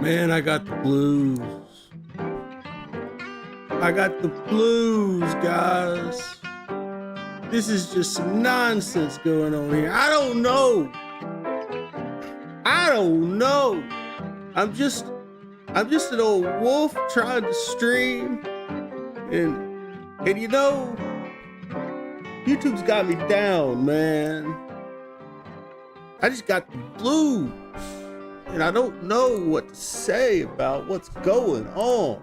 Man, I got the blues. I got the blues, guys. This is just some nonsense going on here. I don't know. I'm just an old wolf trying to stream, and you know, YouTube's got me down, man. I just got the blues, and I don't know what to say about what's going on.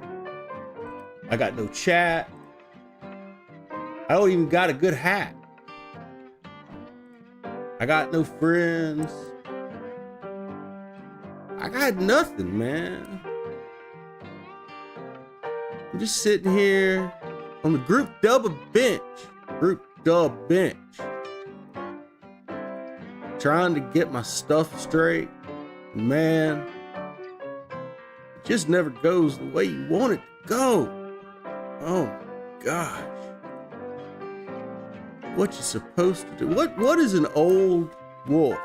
I got no chat. I don't even got a good hat. I got no friends. I got nothing, man. I'm just sitting here on the group dub bench, trying to get my stuff straight. Man, it just never goes the way you want it to go. Oh my gosh. What you supposed to do? What is an old wolf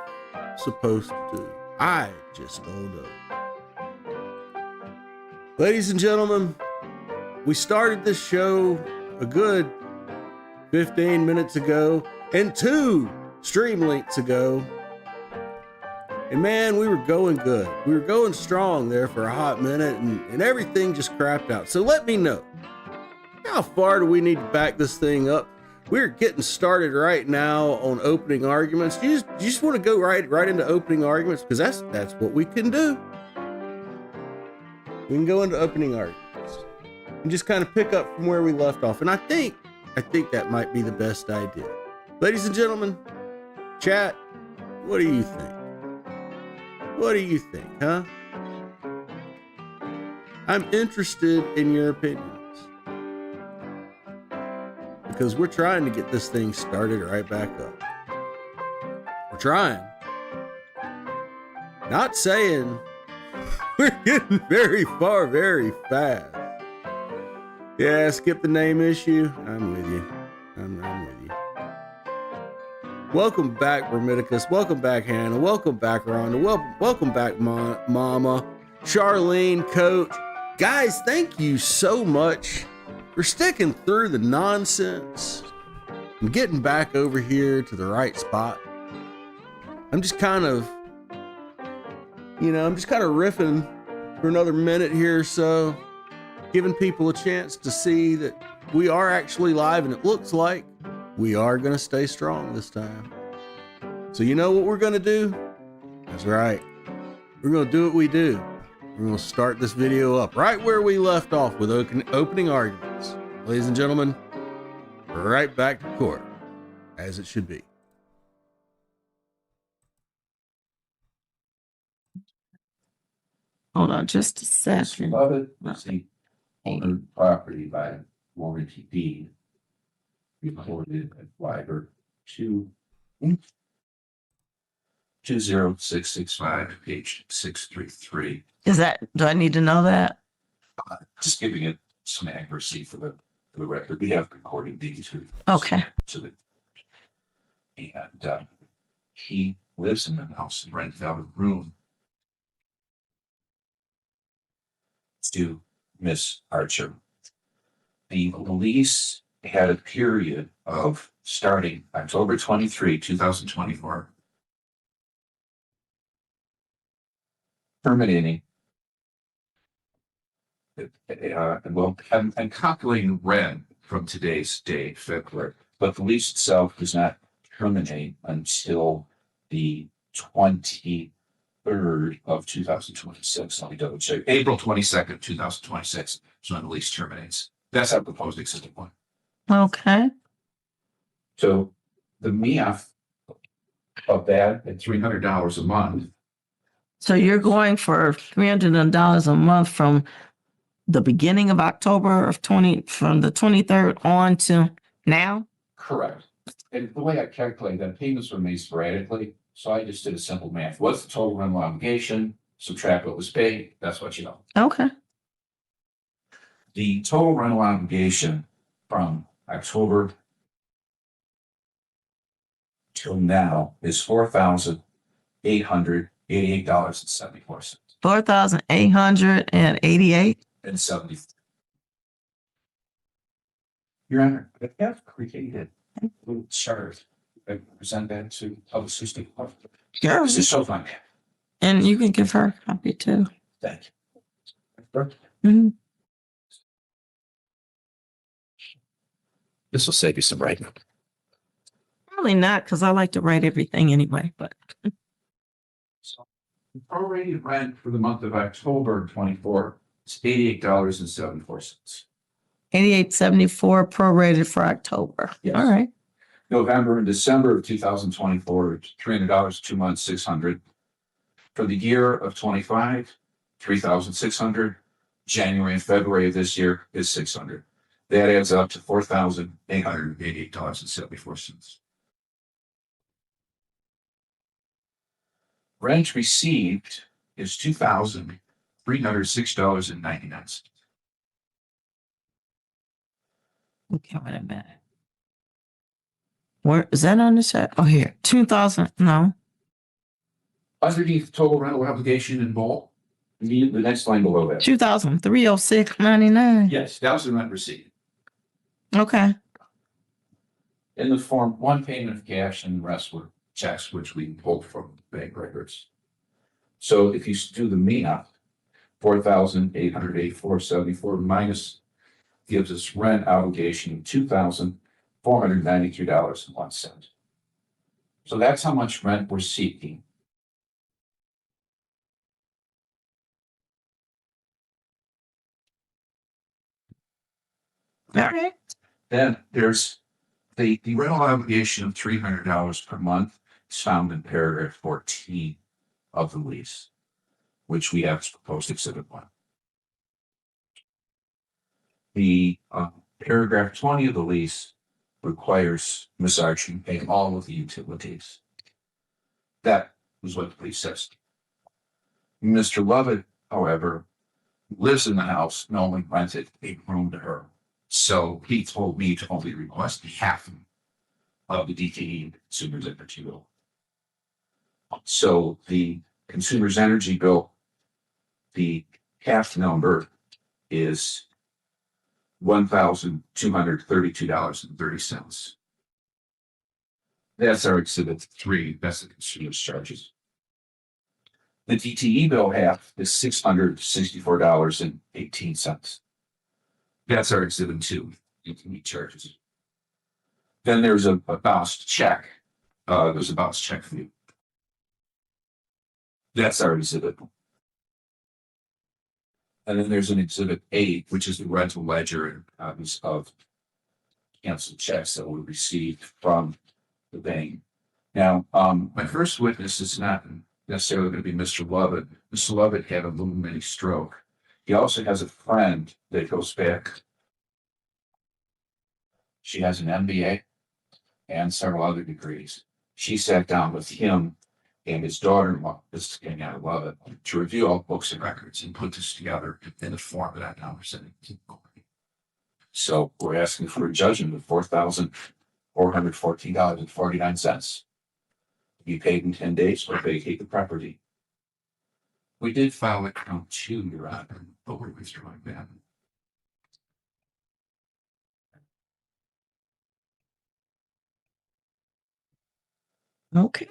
supposed to do? I just don't know. Ladies and gentlemen, we started this show a good 15 minutes ago and 2 stream links ago. And man, we were going good. We were going strong there for a hot minute, and everything just crapped out. So let me know, how far do we need to back this thing up? We're getting started right now on opening arguments. You just want to go right into opening arguments, because that's what we can do. We can go into opening arguments and just kind of pick up from where we left off. And I think that might be the best idea. Ladies and gentlemen, chat, what do you think? What do you think, huh? I'm interested in your opinions, because we're trying to get this thing started right back up. We're trying. Not saying we're getting very far very fast. Yeah, skip the name issue. I'm with you. I'm with you. Welcome back, Bromidicus. Welcome back, Hannah. Welcome back, Rhonda. Welcome back, Mama. Charlene, Coach. Guys, thank you so much for sticking through the nonsense and getting back over here to the right spot. I'm just kind of riffing for another minute here or so, giving people a chance to see that we are actually live, and it looks like we are going to stay strong this time. So you know what we're going to do? That's right. We're going to do what we do. We're going to start this video up right where we left off with opening arguments. Ladies and gentlemen, right back to court, as it should be. Hold on just a second. Beloved, owned property by warranty deed recorded at Wyber 20665, page 633. Do I need to know that? Just giving it some accuracy for the record. We have recorded deed to Okay. And he lives in the house and rented out a room to Miss Archer. The lease had a period of starting October 23, 2024, terminating. I'm calculating rent from today's date, February, but the lease itself does not terminate until the 23rd of 2026. Let me double check. April 22nd, 2026 is when the lease terminates. That's our proposed existing one. Okay. So the math of that at $300 a month. So you're going for $300 a month from the beginning of October from the 23rd on to now? Correct. And the way I calculate that, payments were made sporadically. So I just did a simple math. What's the total rental obligation? Subtract what was paid. That's what you know. Okay. The total rental obligation from October till now is $4,888.74. $4,888. and 70. Your Honor, I have created a little chart. I present that to public safety. Sure. This is so fun. And you can give her a copy too. Thank you. Mhm. This will save you some writing. Probably not, because I like to write everything anyway, but So, the prorated rent for the month of October 24 is $88.74. $88.74 prorated for October. Yes. All right. November and December of 2024, $300, 2 months, $600. For the year of 25, $3,600. January and February of this year is $600. That adds up to $4,888.74. Rent received is $2,306.99. Okay, wait a minute. Where is that on the set? Oh, here. 2,000. No. Underneath total rental obligation in bold, the next line below that. 2,306.99. Yes, that was the rent received. Okay. In the form, one payment of cash and the rest were checks, which we pulled from bank records. So if you do the math, 4,884.74 minus gives us rent obligation of $2,493.01. So that's how much rent we're seeking. All right. Then there's the rental obligation of $300 per month is found in paragraph 14 of the lease, which we have as proposed exhibit 1. The paragraph 20 of the lease requires Ms. Archie pay all of the utilities. That is what the lease says. Mr. Lovett, however, lives in the house and only rented a room to her. So he told me to only request half of the DTE and consumer's energy bill. So the consumer's energy bill, the half number is $1,232.30. That's our exhibit 3. That's the consumer's charges. The DTE bill half is $664.18. That's our exhibit 2. DTE charges. Then there's a bounced check. There's a bounced check for you. That's our exhibit. And then there's an exhibit 8, which is the rental ledger and copies of canceled checks that were received from the bank. Now, my first witness is not necessarily going to be Mr. Lovett. Mr. Lovett had a little mini stroke. He also has a friend that goes back. She has an MBA and several other degrees. She sat down with him and his daughter-in-law, this again, I love it, to review all books and records and put this together in the form that I now presented. So we're asking for a judgment of $4,414.49 to be paid in 10 days or vacate the property. We did file a count 2, Your Honor, but we're withdrawing that. Okay.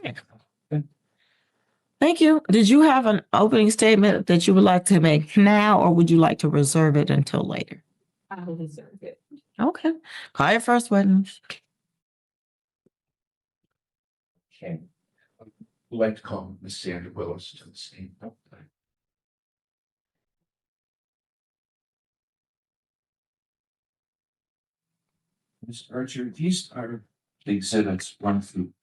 Thank you. Did you have an opening statement that you would like to make now, or would you like to reserve it until later? I will reserve it. Okay. Call your first witness. Okay. I'd like to call Ms. Sandra Willis to the stand. Ms. Archer, these are the exhibits 1 through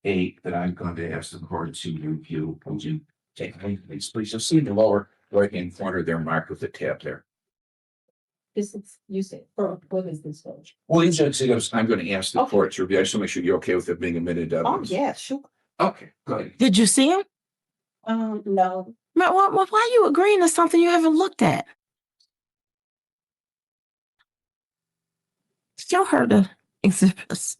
8 that I'm going to ask the court to review. Would you take a look, please? You'll see in the lower right-hand corner there marked with the tab there. This is, you said, for what is this for? Well, these exhibits, I'm going to ask the Okay. court to review. I just want to make sure you're okay with it being admitted. Oh, yeah, sure. Okay, go ahead. Did you see him? No, Why are you agreeing to something you haven't looked at? Show her the exhibits.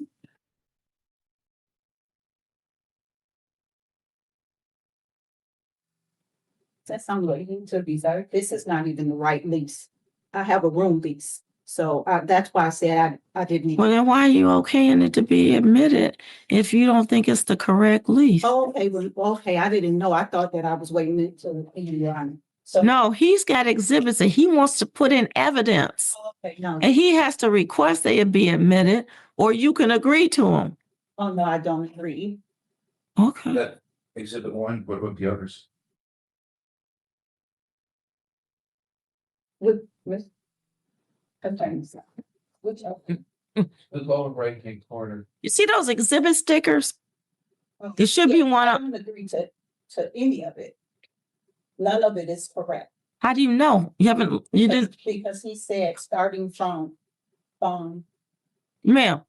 That's some way to reserve. This is not even the right lease. I have a room lease. So that's why I said I didn't need. Well, then why are you okaying it to be admitted if you don't think it's the correct lease? Oh, okay, well, okay, I didn't know. I thought that I was waiting until the So No, he's got exhibits that he wants to put in evidence. okay, no. And he has to request they be admitted, or you can agree to them. Oh no, I don't agree. Okay. That exhibit one, what about the others? With attorneys. Which The lower right hand corner. You see those exhibit stickers? oh, There should be yeah, one I up. don't agree to any of it. None of it is correct. How do you know? You didn't, Because he said starting from ma'am,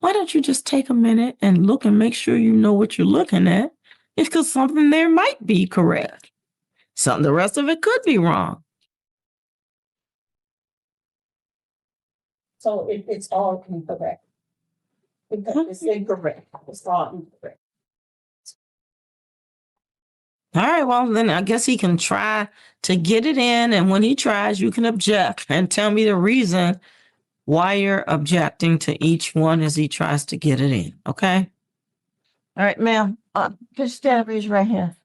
why don't you just take a minute and look and make sure you know what you're looking at? It's because something there might be correct. The rest of it could be wrong. so it's all incorrect. It's incorrect. It's all incorrect. All right, well, then I guess he can try to get it in. And when he tries, you can object and tell me the reason why you're objecting to each one as he tries to get it in. Okay. All right, ma'am. Just stand, raise your right hand.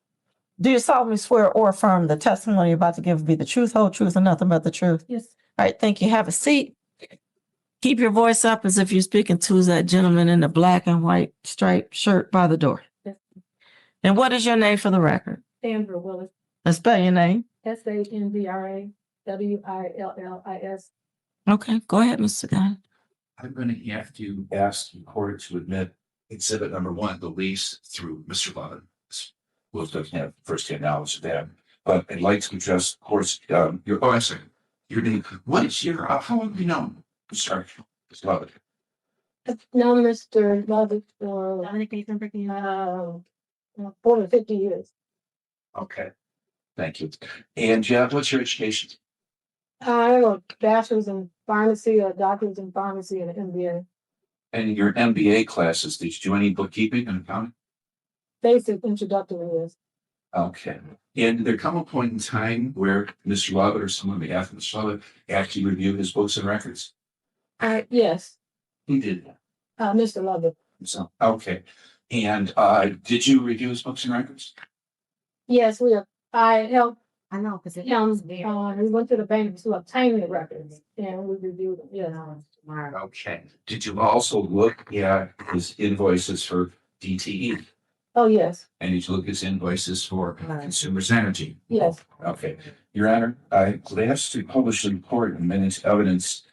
Do you solemnly swear or affirm the testimony you're about to give will be the truth, whole truth, and nothing but the truth? Yes. All right, thank you. Have a seat. Keep your voice up as if you're speaking to that gentleman in the black and white striped shirt by the door. Yes. And what is your name for the record? Sandra Willis, Let's spell your name. SANDRA WILLIS. Okay, go ahead, Mr. Guy. I'm gonna have to ask the court to admit exhibit number one, the lease through Mr. Lovett. Will doesn't have firsthand knowledge of that, but I'd like to address, of course, I'm sorry, your name. What is your, how long have you known? I'm sorry, Mr. Lovett. No, Mr. Lovett for more than 50 years. Okay, thank you. And what's your education? I have a bachelor's in pharmacy, a doctor's in pharmacy, and an MBA. And your MBA classes, did you do any bookkeeping and accounting? Basic introductory is. Okay. And did there come a point in time where Mr. Lovett or someone on behalf of Mr. Lovett actually reviewed his books and records? Yes, He did. Mr. Lovett. So, okay. And did you review his books and records? Yes, I helped I know, because it him, was there. we went to the bank to obtain the records and we reviewed them, yes. Tomorrow. Okay. Did you also look at his invoices for DTE? Oh, yes, And did you look at his invoices for Consumers Energy? yes. Okay. Your Honor, I was asked to publish a report and minutes evidence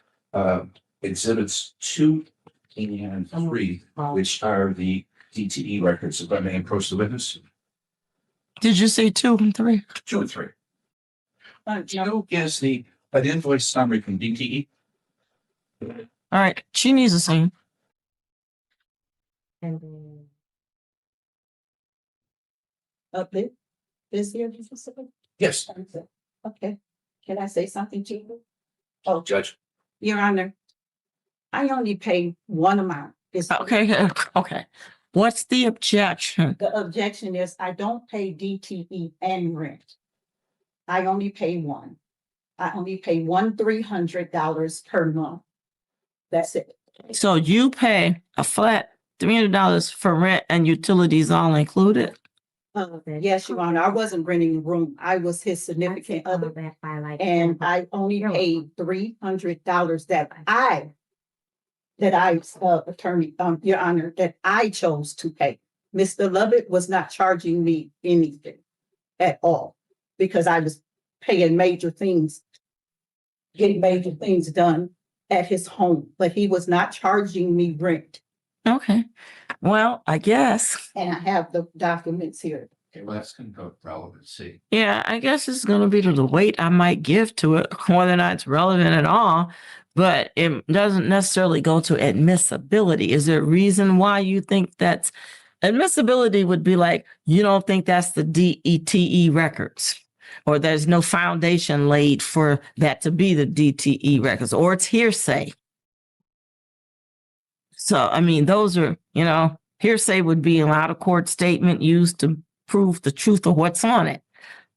exhibits 2 and 3, which are the DTE records. If I may approach the witness. Did you say 2 and 3? 2 and 3. Two is an invoice summary from DTE. All right, she needs the same. And then This here, specific? Yes, Okay, can I say something to you? Judge. Your Honor, I only pay one amount. Okay. What's the objection? The objection is I don't pay DTE and rent. I only pay one. I only pay $300 per month. That's it. So you pay a flat $300 for rent and utilities all included? Yes, Your Honor, I wasn't renting the room. I was his significant other. back by like. And I only paid $300 that I, attorney, Your Honor, that I chose to pay. Mr. Lovett was not charging me anything at all because I was paying major things, getting major things done at his home, but he was not charging me rent. Okay. Well, I guess. And I have the documents here. Okay, well, that's going to go with relevancy. Yeah, I guess it's going to be the weight I might give to it, whether or not it's relevant at all. But it doesn't necessarily go to admissibility. Is there a reason why you think that's admissibility would be like, you don't think that's the DETE records, or there's no foundation laid for that to be the DTE records, or it's hearsay. So, I mean, those are, hearsay would be an out of court statement used to prove the truth of what's on it.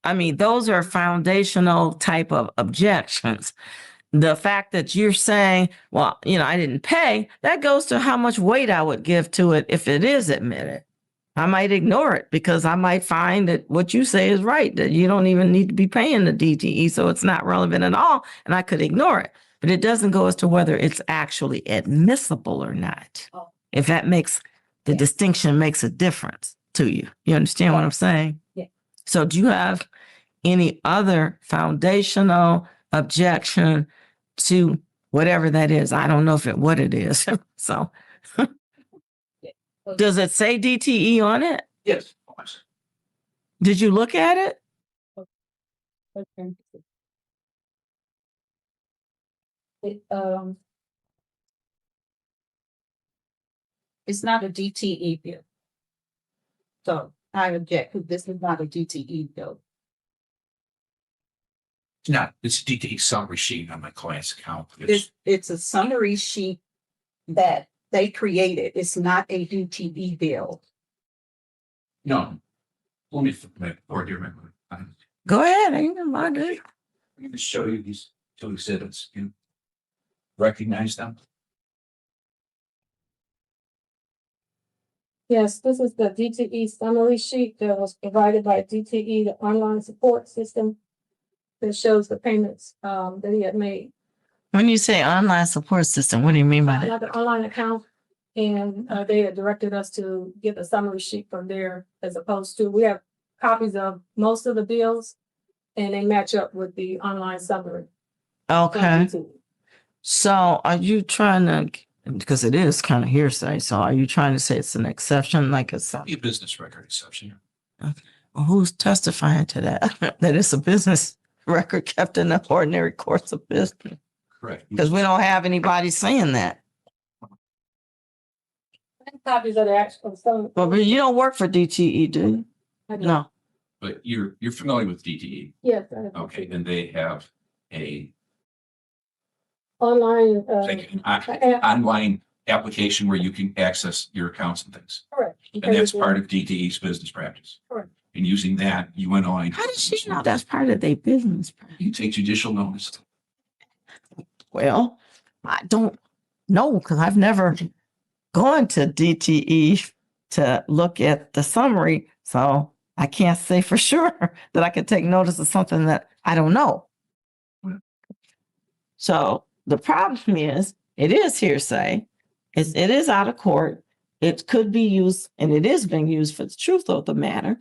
I mean, those are foundational type of objections. The fact that you're saying, well, I didn't pay, that goes to how much weight I would give to it if it is admitted. I might ignore it because I might find that what you say is right, that you don't even need to be paying the DTE, so it's not relevant at all, and I could ignore it. But it doesn't go as to whether it's actually admissible or not. Oh. If that makes the distinction makes a difference to you. You understand what I'm saying? Yeah. So do you have any other foundational objection to whatever that is? I don't know what it is. So does it say DTE on it? Yes. Of course. Did you look at it? Okay. It's not a DTE bill. So I object because this is not a DTE bill. It's a DTE summary sheet on my client's account. It's It's a summary sheet that they created. It's not a DTE bill. no. Let me flip my board here. I'm Go ahead. Ain't no mind it. going to show you these two exhibits. You recognize them? Yes, this is the DTE summary sheet that was provided by DTE, the online support system that shows the payments that he had made. When you say online support system, what do you mean by that? Another online account, and they had directed us to get a summary sheet from there as opposed to, we have copies of most of the bills and they match up with the online summary. from Okay. DTE. So are you trying to, because it is kind of hearsay, so are you trying to say it's an exception, like it's, Be a business record exception. well, who's testifying to that? That it's a business record kept in the ordinary course of business? Correct. Because we don't have anybody saying that. And copies of the actual summary. Well, but you don't work for DTE, do you? I do. No. But you're familiar with DTE. Yes. I have. Okay, and they have a Online, online application where you can access your accounts and things. correct. And that's part of DTE's business practice. Correct. And using that, you went on. How does she know that's part of their business? You take judicial notice. Well, I don't know because I've never gone to DTE to look at the summary. So I can't say for sure that I could take notice of something that I don't know. So the problem is, it is hearsay. It is out of court. It could be used, and it is being used for the truth of the matter.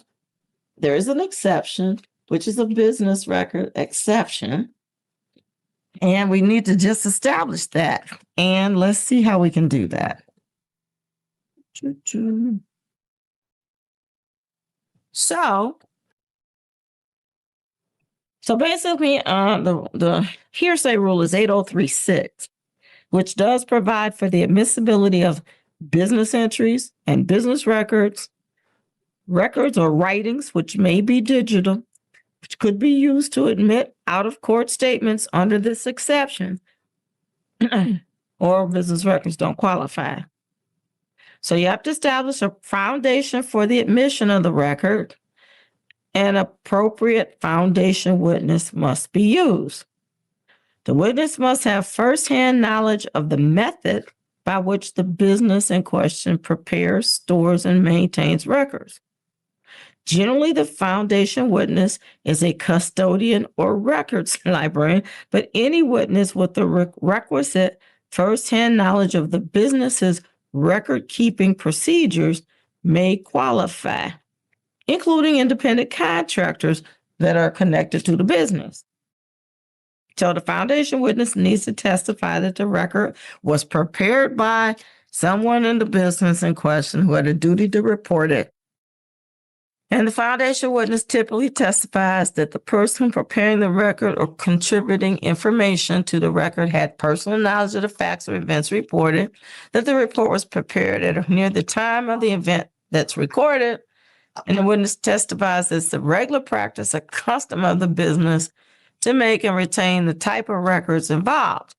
There is an exception, which is a business record exception. And we need to just establish that. And let's see how we can do that. So basically, the hearsay rule is 8036, which does provide for the admissibility of business entries and business records or writings, which may be digital, which could be used to admit out-of-court statements under this exception. Or business records don't qualify. So you have to establish a foundation for the admission of the record. An appropriate foundation witness must be used. The witness must have firsthand knowledge of the method by which the business in question prepares, stores, and maintains records. Generally, the foundation witness is a custodian or records librarian, but any witness with the requisite firsthand knowledge of the business's record-keeping procedures may qualify, including independent contractors that are connected to the business. So the foundation witness needs to testify that the record was prepared by someone in the business in question who had a duty to report it. And the foundation witness typically testifies that the person preparing the record or contributing information to the record had personal knowledge of the facts or events reported, that the report was prepared at or near the time of the event that's recorded, and the witness testifies that it's the regular practice or custom of the business to make and retain the type of records involved.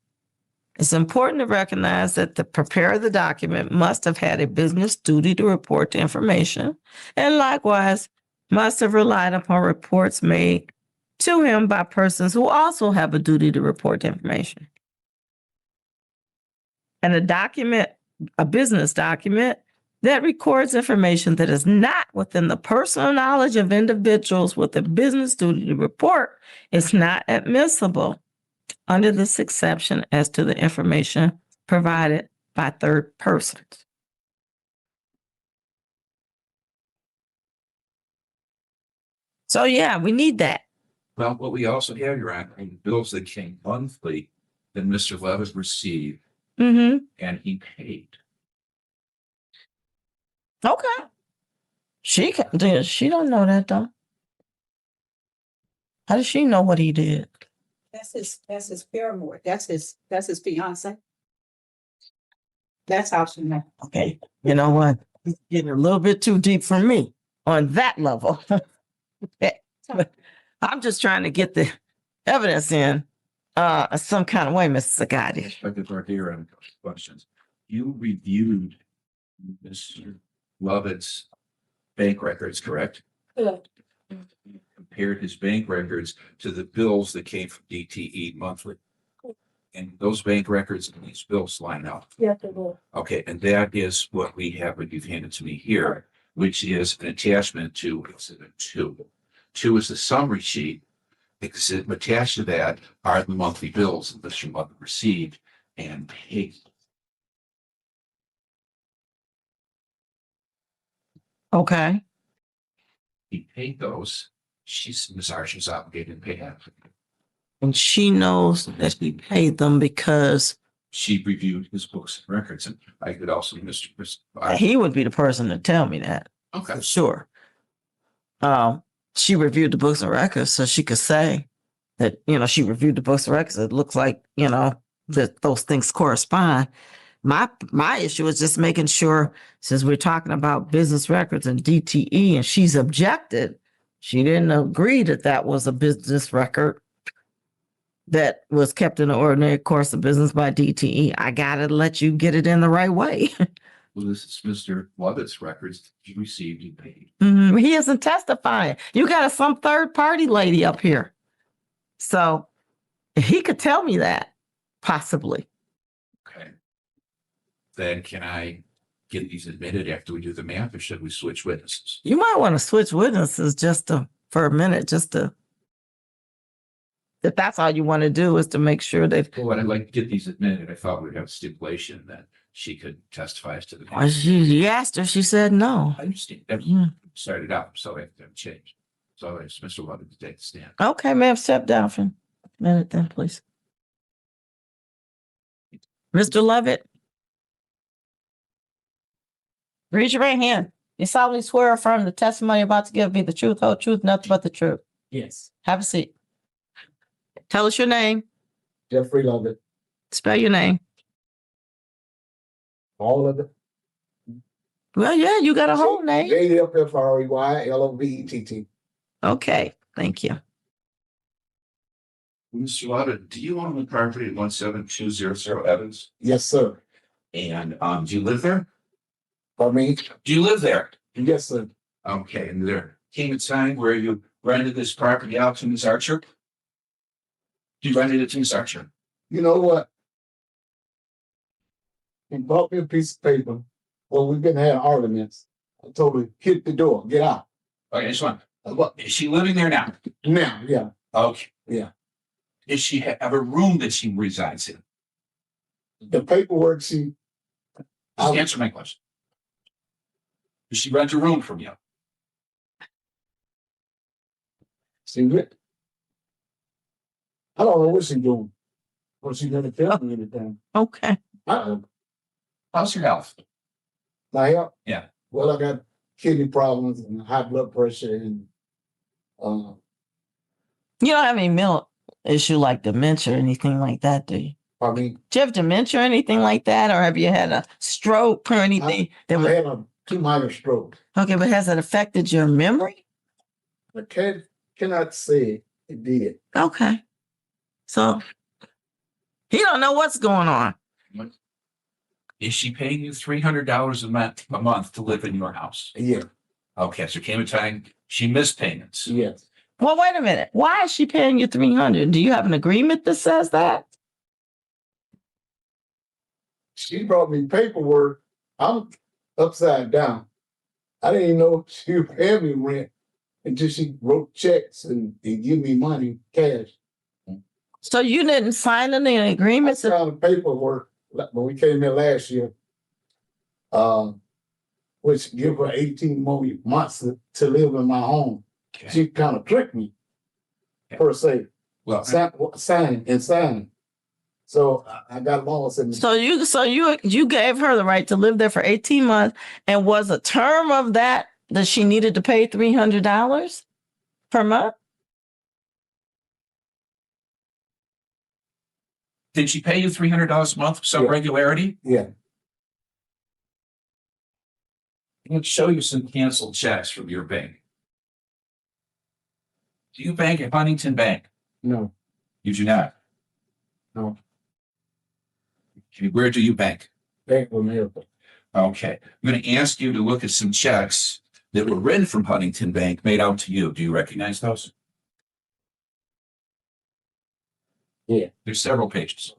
It's important to recognize that the preparer of the document must have had a business duty to report the information and likewise must have relied upon reports made to him by persons who also have a duty to report the information. And a business document that records information that is not within the personal knowledge of individuals with a business duty to report is not admissible under this exception as to the information provided by third persons. So yeah, we need that. Well, what we also have, Your Honor, are bills that came monthly that Mr. Levitt received Mm-hmm. and he paid. Okay. She don't know that though. How does she know what he did? That's his paramour. That's his fiance. That's how she knows. Okay. You know what? He's getting a little bit too deep for me on that level. But I'm just trying to get the evidence in some kind of way, Mr. Sagadi. I could start here on questions. You reviewed Mr. Lovett's bank records, correct? Yeah. Compared his bank records to the bills that came from DTE monthly. And those bank records and these bills line up. Yeah, they will. Okay, and that is what we have, what you've handed to me here, which is an attachment to Exhibit 2. 2 is the summary sheet. Attached to that are the monthly bills that Mr. Lovett received and paid. Okay. He paid those. Ms. Archer's obligated to pay half. And she knows that he paid them because She reviewed his books and records, and I could also, he would be the person to tell me that. Okay. For sure. She reviewed the books and records, so she could say that, she reviewed the books and records. It looks like, that those things correspond. My issue is just making sure, since we're talking about business records and DTE, and she's objected, she didn't agree that that was a business record that was kept in the ordinary course of business by DTE. I gotta let you get it in the right way. Well, this is Mr. Lovett's records he received and paid. He isn't testifying. You got some third party lady up here. So he could tell me that, possibly. Okay. Then can I get these admitted after we do the math, or should we switch witnesses? You might want to switch witnesses for a minute, if that's all you want to do, is to make sure that Well, I'd like to get these admitted. I thought we'd have a stipulation that she could testify as to the. you asked her, she said no. I understand. That Mm. started out, so it changed. So it's Mr. Lovett to take the stand. Okay, ma'am, step down for a minute then, please. Mr. Lovett. Raise your right hand. You solemnly swear or affirm the testimony you're about to give be the truth, whole truth, nothing but the truth. Yes. Have a seat. Tell us your name. Jeffrey Lovett. Spell your name. All of it. Well, yeah, you got a whole name. JFFREYLOVETT. Okay, thank you. Mr. Lovett, do you own the property at 17200 Evans? Yes, sir. And do you live there? For me? Do you live there? Yes, sir. Okay, and there came a time where you rented this property out to Ms. Archer? You rented it to Ms. Archer? You know what? He bought me a piece of paper. Well, we've been having arguments. I told her, hit the door, get out. Okay, just one. Is she living there now? Now, yeah. Okay. Yeah. Does she have a room that she resides in? The paperwork Just answer my question. Does she rent a room from you? see it. I don't know what she's doing. What she's gonna tell me anything. Okay. How's your health? My health? Yeah. Well, I got kidney problems and high blood pressure and You don't have any mental issue like dementia or anything like that, do you? I mean, Do you have dementia or anything like that? Or have you had a stroke or anything? I had 2 minor strokes. Okay, but has it affected your memory? I cannot say it did. Okay. So he don't know what's going on. Is she paying you $300 a month to live in your house? Yeah. Okay, so came a time she missed payments. Yes. Well, wait a minute. Why is she paying you $300? Do you have an agreement that says that? She brought me paperwork. I'm upside down. I didn't even know she was paying me rent until she wrote checks and give me money, cash. So you didn't sign any I agreements? signed the paperwork when we came in last year. Which give her 18 more months to live in my home. Okay. She kind of tricked me, per se. Well, Signing. So I got lost in. So you gave her the right to live there for 18 months, and was a term of that she needed to pay $300 per month? did she pay you $300 a month with some Yeah. regularity? Yeah. Let's show you some canceled checks from your bank. Do you bank at Huntington Bank? No. You do not. No. Okay, where do you bank? Bank of America. Okay, I'm going to ask you to look at some checks that were written from Huntington Bank made out to you. Do you recognize those? Yeah. There's several pages.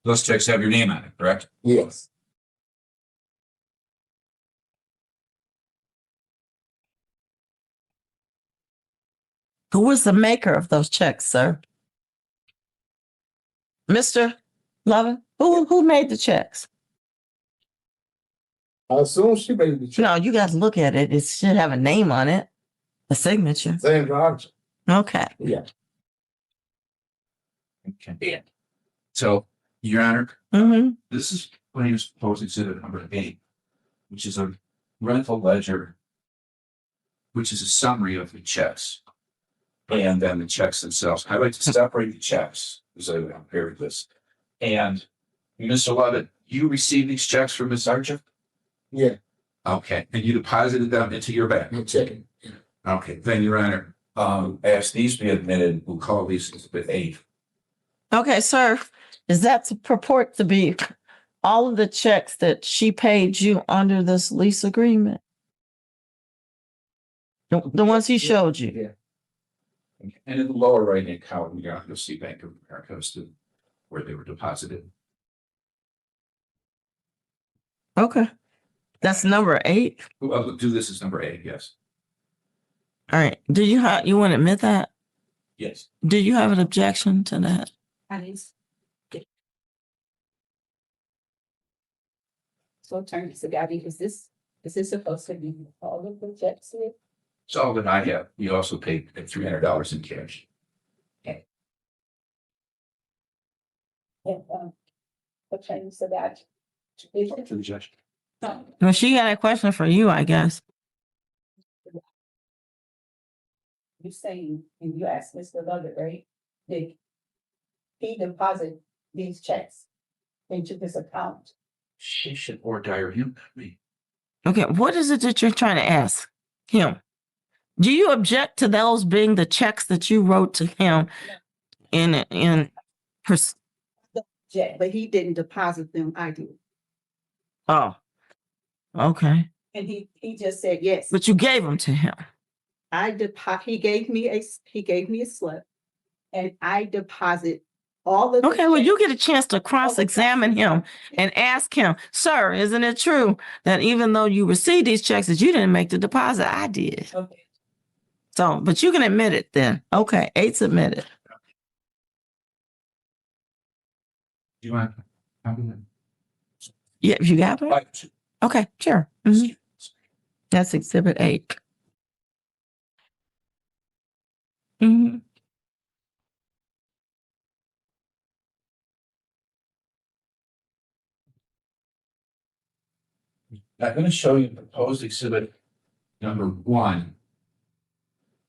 Those checks have your name on it, correct? Yes. Who was the maker of those checks, sir? Mr. Lovin? Who made the checks? I assume she made the check. No, you got to look at it. It should have a name on it, a signature. Sandra Archer. Okay. Yeah. Okay. So, Your Honor, Mm-hmm. this is plaintiff's proposed exhibit number 8, which is a rental ledger, which is a summary of the checks and then the checks themselves. I like to separate the checks as I compare this. And Mr. Lovett, you received these checks from Ms. Archer? Yeah. Okay, and you deposited them into your bank? I'm checking. Okay, then Your Honor, as these be admitted, we'll call these exhibit 8. Okay, sir. Is that to purport to be all of the checks that she paid you under this lease agreement? The ones he showed you? Yeah. Okay. And in the lower right-hand column, you'll see Bank of America as to where they were deposited. Okay. That's number 8. Well, do this as number 8, yes. All right. Do you want to admit that? Yes. Do you have an objection to that? So Attorney Sagati, is this supposed to be all of the checks here? It's all that I have. You also paid $300 in cash. And, Attorney Sagati. is it- To the judge. Well, she got a question for you, I guess. You saying, and you asked Mr. Lovett, right? Did he deposit these checks into this account? She should order him, not me. Okay. What is it that you're trying to ask him? Do you object to those being the checks that you wrote to him in Check, but he didn't deposit them, I did. Oh, okay. And he just said yes. But you gave them to him. He gave me a slip and I deposit all of the Okay, well, you checks. get a chance to cross-examine him and ask him, sir, isn't it true that even though you received these checks that you didn't make the deposit? I did. Okay. So, but you can admit it then. Okay, 8's admitted. Do you want? Yeah, you got it? Okay, sure. Mhm. That's exhibit 8. Mhm. I'm going to show you proposed exhibit number 1,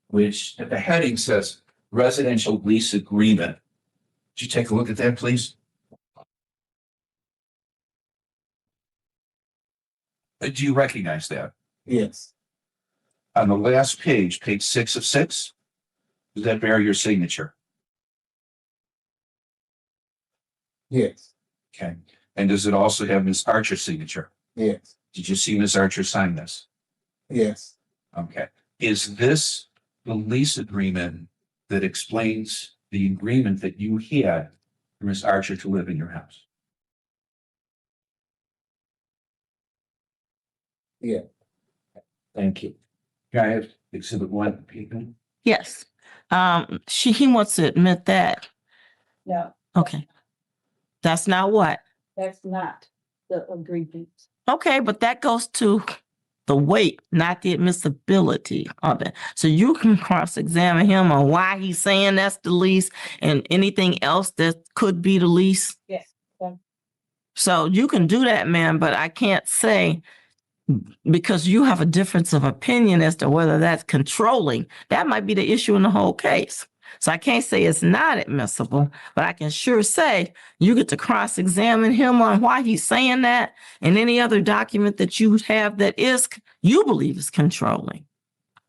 which at the heading says residential lease agreement. Could you take a look at that, please? Do you recognize that? Yes. On the last page, page 6 of 6, does that bear your signature? Yes. Okay. And does it also have Ms. Archer's signature? Yes. Did you see Ms. Archer sign this? Yes, Okay. Is this the lease agreement that explains the agreement that you had for Ms. Archer to live in your house? yeah. Thank you. Can I have exhibit 1, Peter? Yes. He wants to admit that. No, Okay. That's not what? that's not the agreement. Okay, but that goes to the weight, not the admissibility of it. So you can cross-examine him on why he's saying that's the lease and anything else that could be the lease. Yes. So you can do that, ma'am, but I can't say because you have a difference of opinion as to whether that's controlling. That might be the issue in the whole case. So I can't say it's not admissible, but I can sure say you get to cross-examine him on why he's saying that and any other document that you have that is, you believe is controlling.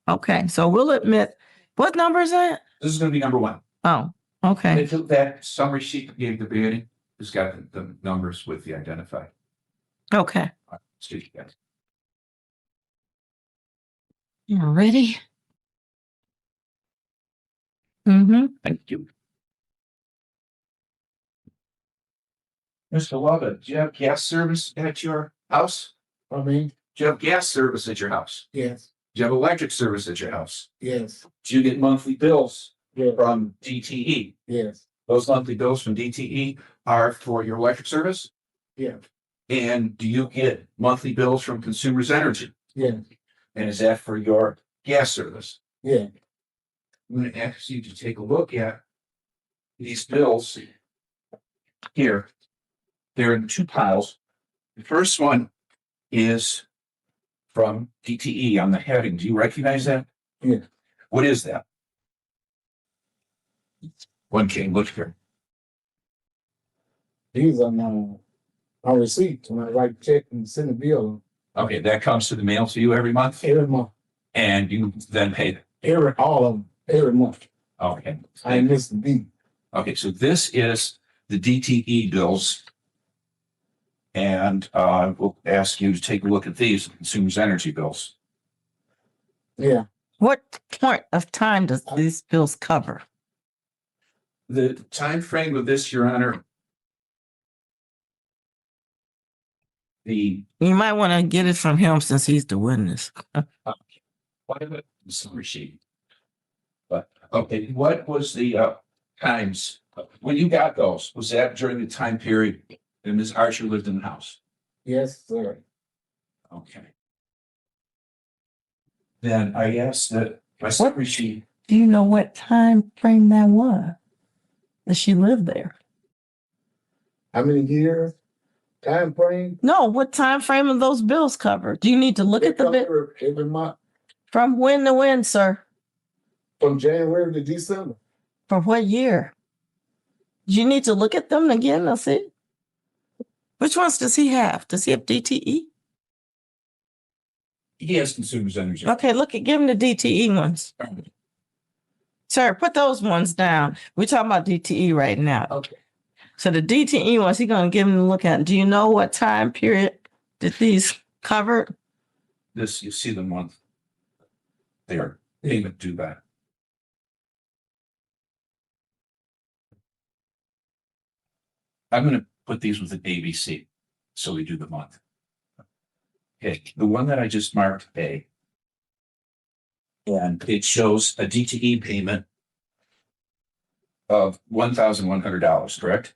Okay, so we'll admit, what number is that? This is going to be number 1. Oh, okay. That summary sheet that gave the beginning has got the numbers with the identified. Okay. All right, let's do it again. You ready? Mm-hmm. Thank you. Mr. Lovett, do you have gas service at your house? I mean, Do you have gas service at your house? yes, Do you have electric service at your house? yes, Do you get monthly bills yeah, from DTE? yes, Those monthly bills from DTE are for your electric service? yeah, And do you get monthly bills from Consumers Energy? yeah, And is that for your gas service? yeah, I'm going to ask you to take a look at these bills here. They're in 2 piles. The first one is from DTE on the heading. Do you recognize that? Yeah. What is that? 1K, look here. these are my receipts when I write check and send a bill Okay, that comes to the mail to you every month every month, and you then pay it. all of them, every month. Okay. I miss the beat. Okay, so this is the DTE bills. And we'll ask you to take a look at these Consumers Energy bills. Yeah, What point of time does these bills cover? The time frame of this, Your Honor, the You might want to get it from him since he's the witness. summary sheet. But okay, what was the times when you got those? Was that during the time period that Ms. Archer lived in the house? yes, sir. Okay. Then I asked that my summary sheet. Do you know what time frame that was? That she lived there? How many years? Time frame? No, what time frame of those bills cover? Do you need to look at the bit Every month, from when to when, sir? from January to December. For what year? Do you need to look at them again? Let's see. Which ones does he have? Does he have DTE? He has Consumers Energy. Okay, give him the DTE ones. Sir, put those ones down. We're talking about DTE right now. Okay. So the DTE ones, he's going to give him a look at. Do you know what time period did these cover? This, you see the month. There, payment due back. I'm going to put these with an ABC, so we do the month. Okay, the one that I just marked A, and it shows a DTE payment of $1,100, correct?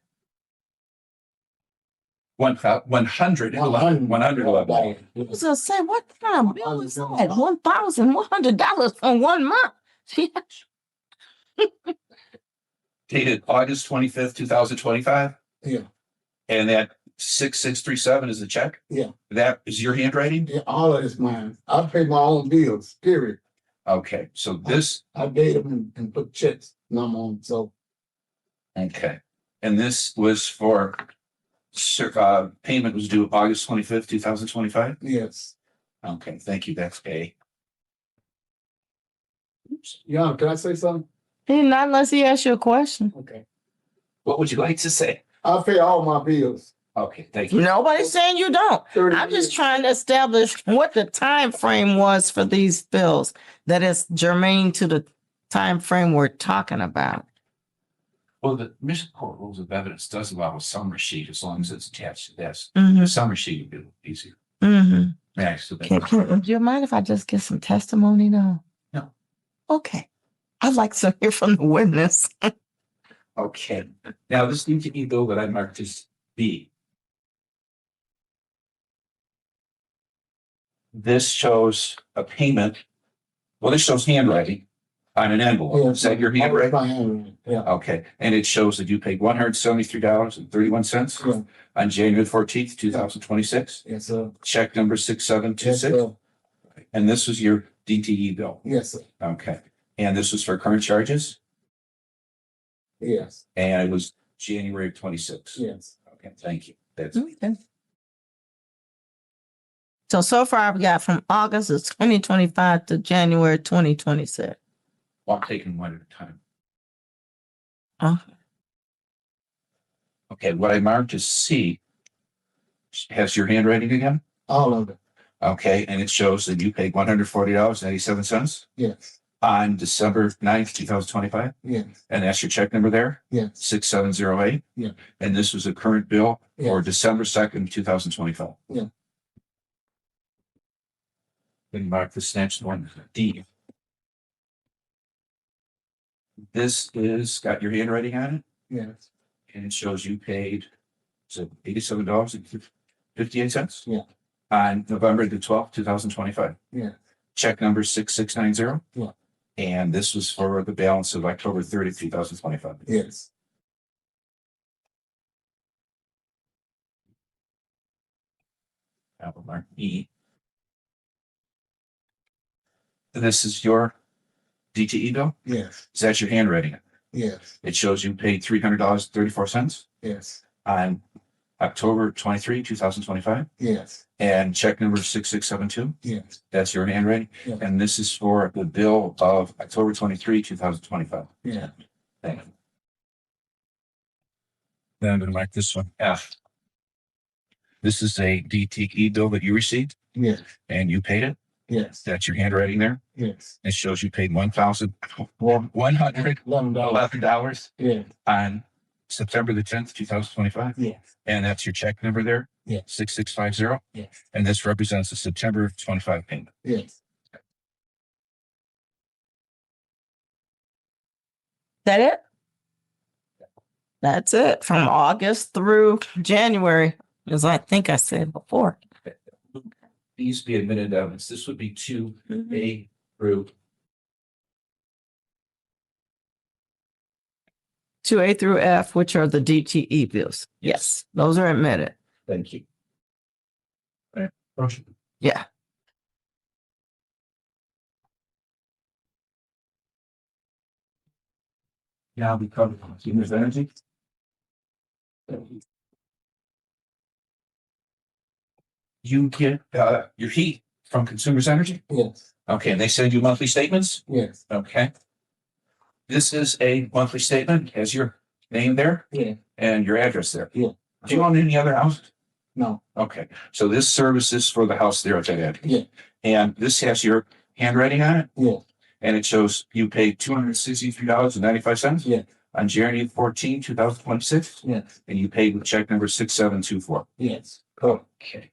$111. I was going to say, what kind of bill is that? $1,100 for 1 month. Dated August 25th, 2025. Yeah, And that 6637 is the check? Yeah. That is your handwriting? yeah, all of it's mine. I pay my own bills, period. Okay, so this, I gave them and put checks number on, so. okay. And this was for, payment was due August 25th, 2025? Yes. Okay, thank you. That's A. Yeah, can I say something? Not unless he asks you a question. Okay. What would you like to say? I pay all my bills. Okay, thank you. Nobody's saying you don't. 30 I'm years. just trying to establish what the time frame was for these bills that is germane to the time frame we're talking about. Well, the Michigan Court Rules of Evidence does allow a summary sheet as long as it's attached to this. Mm-hmm. The summary sheet would be easier. Mm-hmm. Yeah, so Do you mind if I just get some testimony now? No. Okay. I'd like to hear from the witness. Okay, now this DTE bill that I marked as B. This shows a payment. Well, this shows handwriting on an envelope. Is that your handwriting? Yeah. Okay, and it shows that you paid $173.31 Yeah. on January 14th, 2026. Yes, sir. Check number Yes, 6726. sir. And this was your DTE bill. Yes, sir. Okay, and this was for current charges, Yes, and it was January 26th. yes. Okay, thank you. That's Okay. So far I've got from August of 2025 to January 2026. well, I'm taking one at a time. Okay. Okay, what I marked as C has your handwriting again. All of it. Okay, and it shows that you paid $140.87 Yes, on December 9th, 2025. yes, And that's your check number there, yes, 6708. Yeah. And this was a current bill for yes. December 2nd, 2025. Yeah. Then mark this next one, D. This is got your handwriting on it, Yes, and it shows you paid, so $87.58. Yeah. On November the 12th, 2025. yeah, Check number 6690. Yeah. And this was for the balance of October 30th, 2025. yes. Apple mark E. This is your DTE bill. Yes, Is that your handwriting? yes, It shows you paid $300.34 yes, on October 23, 2025. yes, And check number 6672. yes, That's your handwriting. Yeah. And this is for the bill of October 23, 2025. yeah, Thank you. Then I'm going to mark this one F. This is a DTE bill that you received yes, and you paid it. yes, That's your handwriting there. yes. It shows you paid $1,111 Yeah, on September the 10th, 2025. yes, And that's your check number there. Yeah. 6650. yes, And this represents the September 25 payment. yes. That it? That's it from August through January, as I think I said before. These be admitted evidence. This would be 2A through 2A through F, which are the DTE bills. Yes, those are admitted. Thank you. All right, motion. Yeah. Now we cover consumers' energy. You get your heat from Consumers Energy. Yes, Okay, and they send you monthly statements. yes, Okay. This is a monthly statement. Has your name there yeah, and your address there. Yeah. Do you own any other houses? no, Okay, so this service is for the house there at that address. Yeah. And this has your handwriting on it. yeah, And it shows you paid $263.95. Yeah. On January 14, 2026. yes, And you paid with check number 6724. yes. Cool. Okay.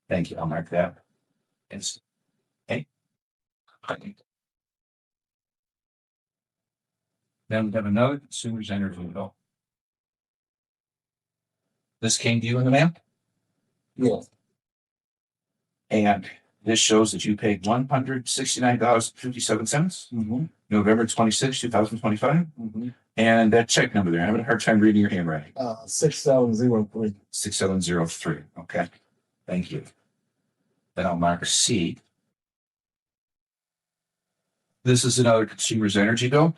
Thank you. I'll mark that. It's okay. Then we have another Consumers Energy bill. This came to you in the mail, Yes, and this shows that you paid $169.57, mm-hmm, November 26, 2025. mm-hmm. And that check number there, I'm having a hard time reading your handwriting. 6703. 6703. Okay. Thank you. Then I'll mark C. This is another Consumers Energy bill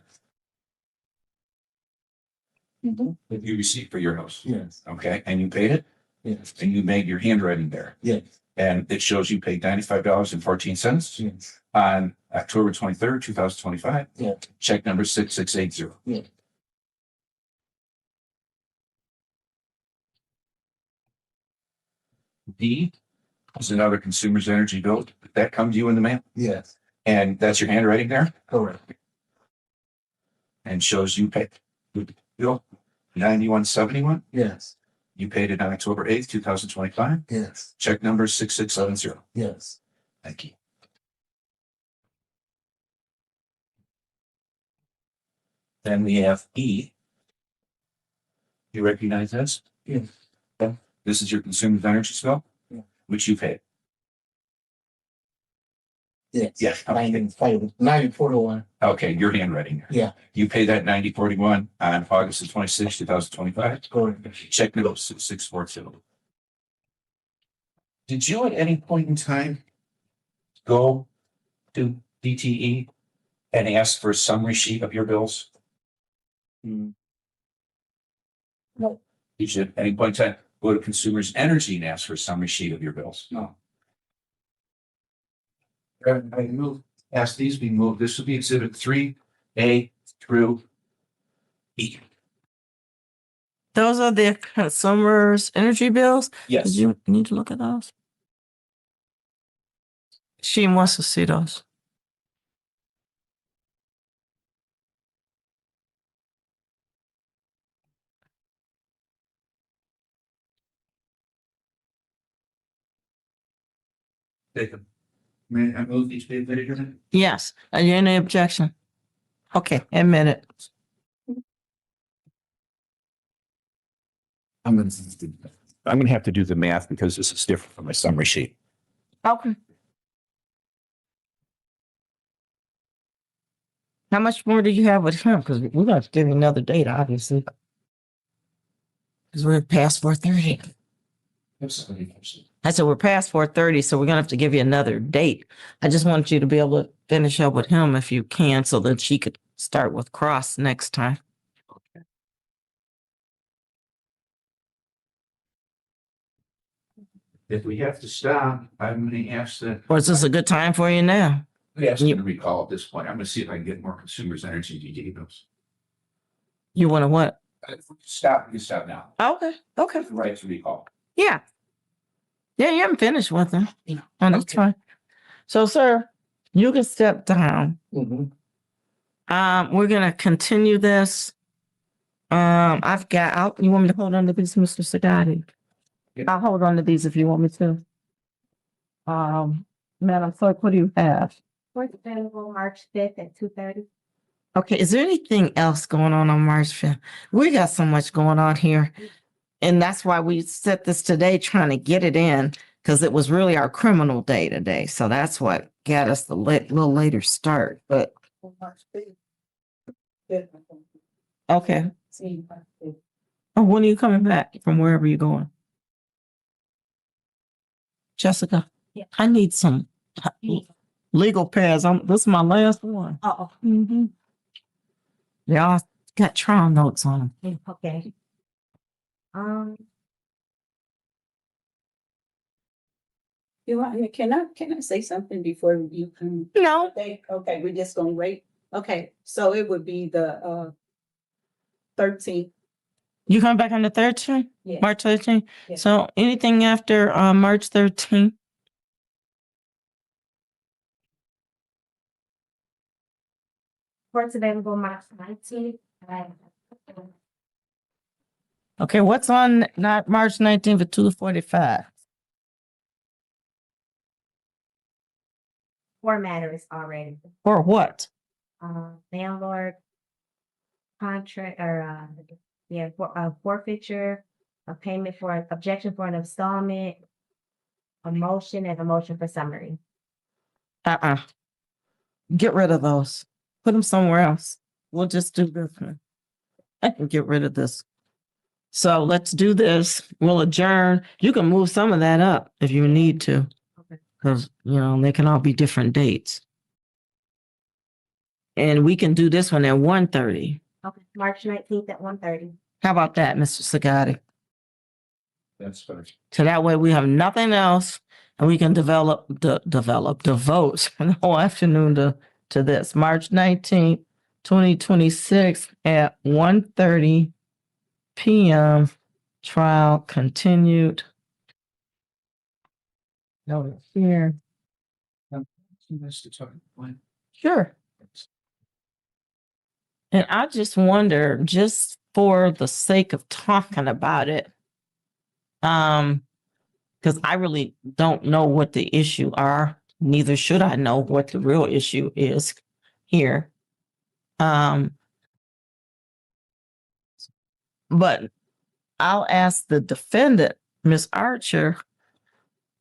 Mm-hmm. that you received for your house. Yes, Okay. And you paid it yes, and you made your handwriting there. yes, And it shows you paid $95.14 yes, on October 23rd, 2025. Yeah. Check number 6680. Yeah. D is another consumer's energy bill. Did that come to you in the mail? Yes, And that's your handwriting there? correct. And shows you paid bill 9171. Yes, You paid it on October 8th, 2025. yes, Check number 6670. yes. Thank you. Then we have E. You recognize this? Yes. This is your consumer's energy bill, Yeah. which you paid. Yes. Yes. 9041. Okay, your handwriting. Yeah. You paid that 9041 on August the 26th, 2025. Correct. Check number 6642. Did you at any point in time go to DTE and ask for a summary sheet of your bills? Mm. No. Did you at any point in time go to Consumers Energy and ask for a summary sheet of your bills? No. I move, ask these be moved. This will be exhibit 3A through E. Those are the consumers' energy bills. Yes. Did you need to look at those? She wants to see those. May I move these be admitted here? Yes. Are you any objection? Okay, admit it. I'm gonna have to do the math because this is different from my summary sheet. Okay. How much more do you have with him? Because we're going to give you another date, obviously. Because we're past 4:30. I said we're past 4:30, so we're going to have to give you another date. I just want you to be able to finish up with him if you can, so that she could start with Cross next time. If we have to stop, I'm gonna ask that. Or is this a good time for you now? Ask you to recall at this point. I'm gonna see if I can get more consumers energy DD bills. You want to what? If we stop, we can stop now. Okay, okay. Right to recall. Yeah. Yeah, you haven't finished with him. Oh, that's Okay. fine. So, sir, you can step down. Mm-hmm. We're gonna continue this. You want me to hold on to these, Mr. Sagati? Yeah. I'll hold on to these if you want me to. Madam Clerk, what do you have? Court available March 5th at 2:30. Okay, is there anything else going on March 5th? We got so much going on here. And that's why we set this today, trying to get it in, because it was really our criminal day today. So that's what got us the little later start. But okay. Oh, when are you coming back from wherever you're going? Jessica, Yeah. I need some legal pads. This is my last one. Oh, Mm-hmm. They all got trial notes on them. okay. Can I say something before you come? No. Okay, we're just gonna wait. Okay, so it would be the 13th. You come back on the 13th? Yeah. March 13th? Yeah. So anything after March 13th? Court's available March 19th. Okay, what's on not March 19th at 2:45? 4 matters already. Or what? Landlord contract or forfeiture, a payment for an objection for an installment, a motion and a motion for summary. Get rid of those. Put them somewhere else. We'll just do this one. I can get rid of this. So let's do this. We'll adjourn. You can move some of that up if you need to. Okay. Because, they can all be different dates. And we can do this one at 1:30. Okay, March 19th at 1:30. How about that, Mr. Sagati? That's better. So that way we have nothing else and we can devote the whole afternoon to this. March 19th, 2026 at 1:30 p.m. Trial continued. No, here. Sure. And I just wonder, just for the sake of talking about it, because I really don't know what the issue are, neither should I know what the real issue is here. But I'll ask the defendant, Miss Archer,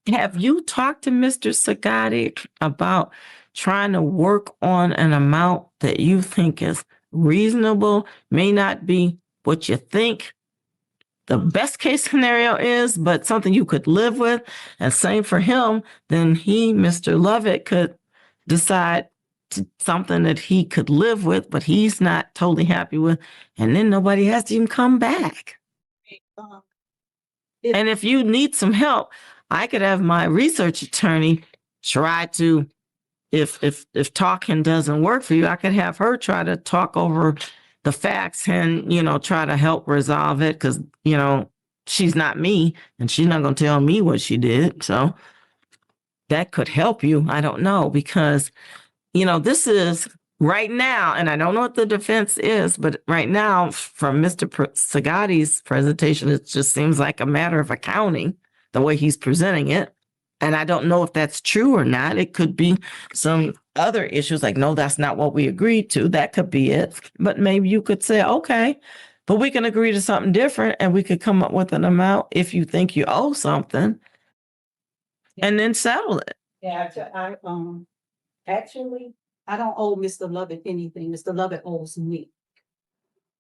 have you talked to Mr. Sagatti about trying to work on an amount that you think is reasonable, may not be what you think the best case scenario is, but something you could live with? And same for him, then he, Mr. Lovett, could decide something that he could live with, but he's not totally happy with. And then nobody has to even come back. And if you need some help, I could have my research attorney try to, if talking doesn't work for you, I could have her try to talk over the facts and, try to help resolve it. Cause, she's not me and she's not going to tell me what she did. So that could help you. I don't know, because, this is right now, and I don't know what the defense is, but right now from Mr. Sagatti's presentation, it just seems like a matter of accounting, the way he's presenting it. And I don't know if that's true or not. It could be some other issues like, no, that's not what we agreed to. That could be it. But maybe you could say, okay, but we can agree to something different and we could come up with an amount if you think you owe something and then settle it. Yeah, actually, I don't owe Mr. Lovett anything. Mr. Lovett owes me.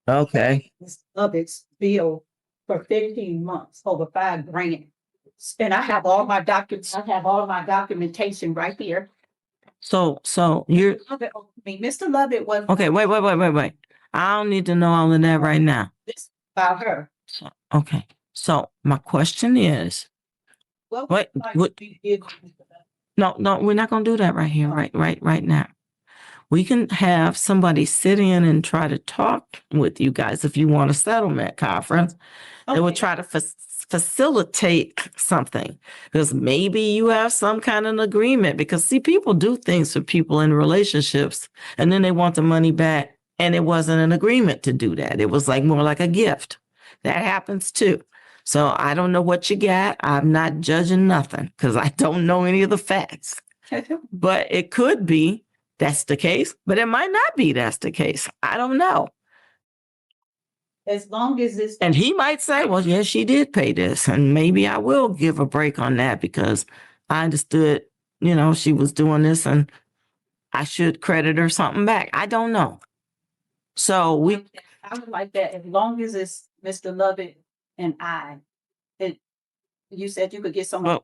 Okay. Mr. Lovett's bill for 15 months, over $5,000. And I have all my documents, I have all my documentation right here. So you're Lovett owes me. Mr. Lovett was. okay. Wait. I don't need to know all of that right now. This about her. Okay. So my question is, Well, What- no, we're not going to do that right here, right now. We can have somebody sit in and try to talk with you guys if you want a settlement conference. They would try to facilitate something, because maybe you have some kind of agreement, because see, people do things for people in relationships and then they want the money back and it wasn't an agreement to do that. It was like more like a gift. That happens too. So I don't know what you got. I'm not judging nothing because I don't know any of the facts, but it could be that's the case, but it might not be that's the case. I don't know. As long as it's. And he might say, well, yes, she did pay this. And maybe I will give a break on that because I understood, she was doing this and I should credit her something back. I don't know. So I would like that as long as it's Mr. Lovett and I. You said you could get someone,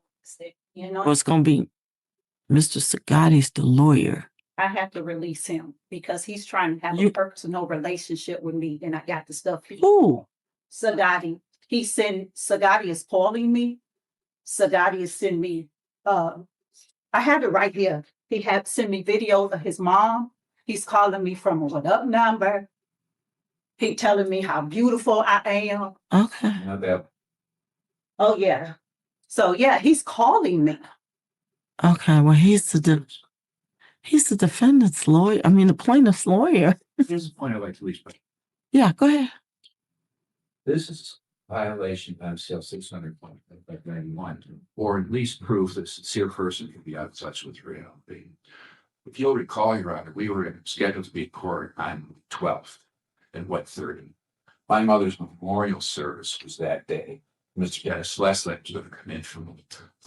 it's going to be Mr. Sagatti's the lawyer. I have to release him because he's trying to have a personal relationship with me and I got the stuff. Ooh. Sagatti. Sagatti is calling me. Sagatti is sending me, I have it right here. He had sent me videos of his mom. He's calling me from a what up number. He telling me how beautiful I am. Okay. Not that. Oh yeah. So yeah, he's calling me. Okay. Well, he's the defendant's lawyer. I mean, the plaintiff's lawyer. Here's the point I'd like to reach. Yeah, go ahead. This is violation of MCL 600.91, or at least proof that a sincere person can be out of touch with reality. If you'll recall, Your Honor, we were scheduled to be in court on 12th at 1:30. My mother's memorial service was that day. Mr. Dennis Leslie was going to come in from.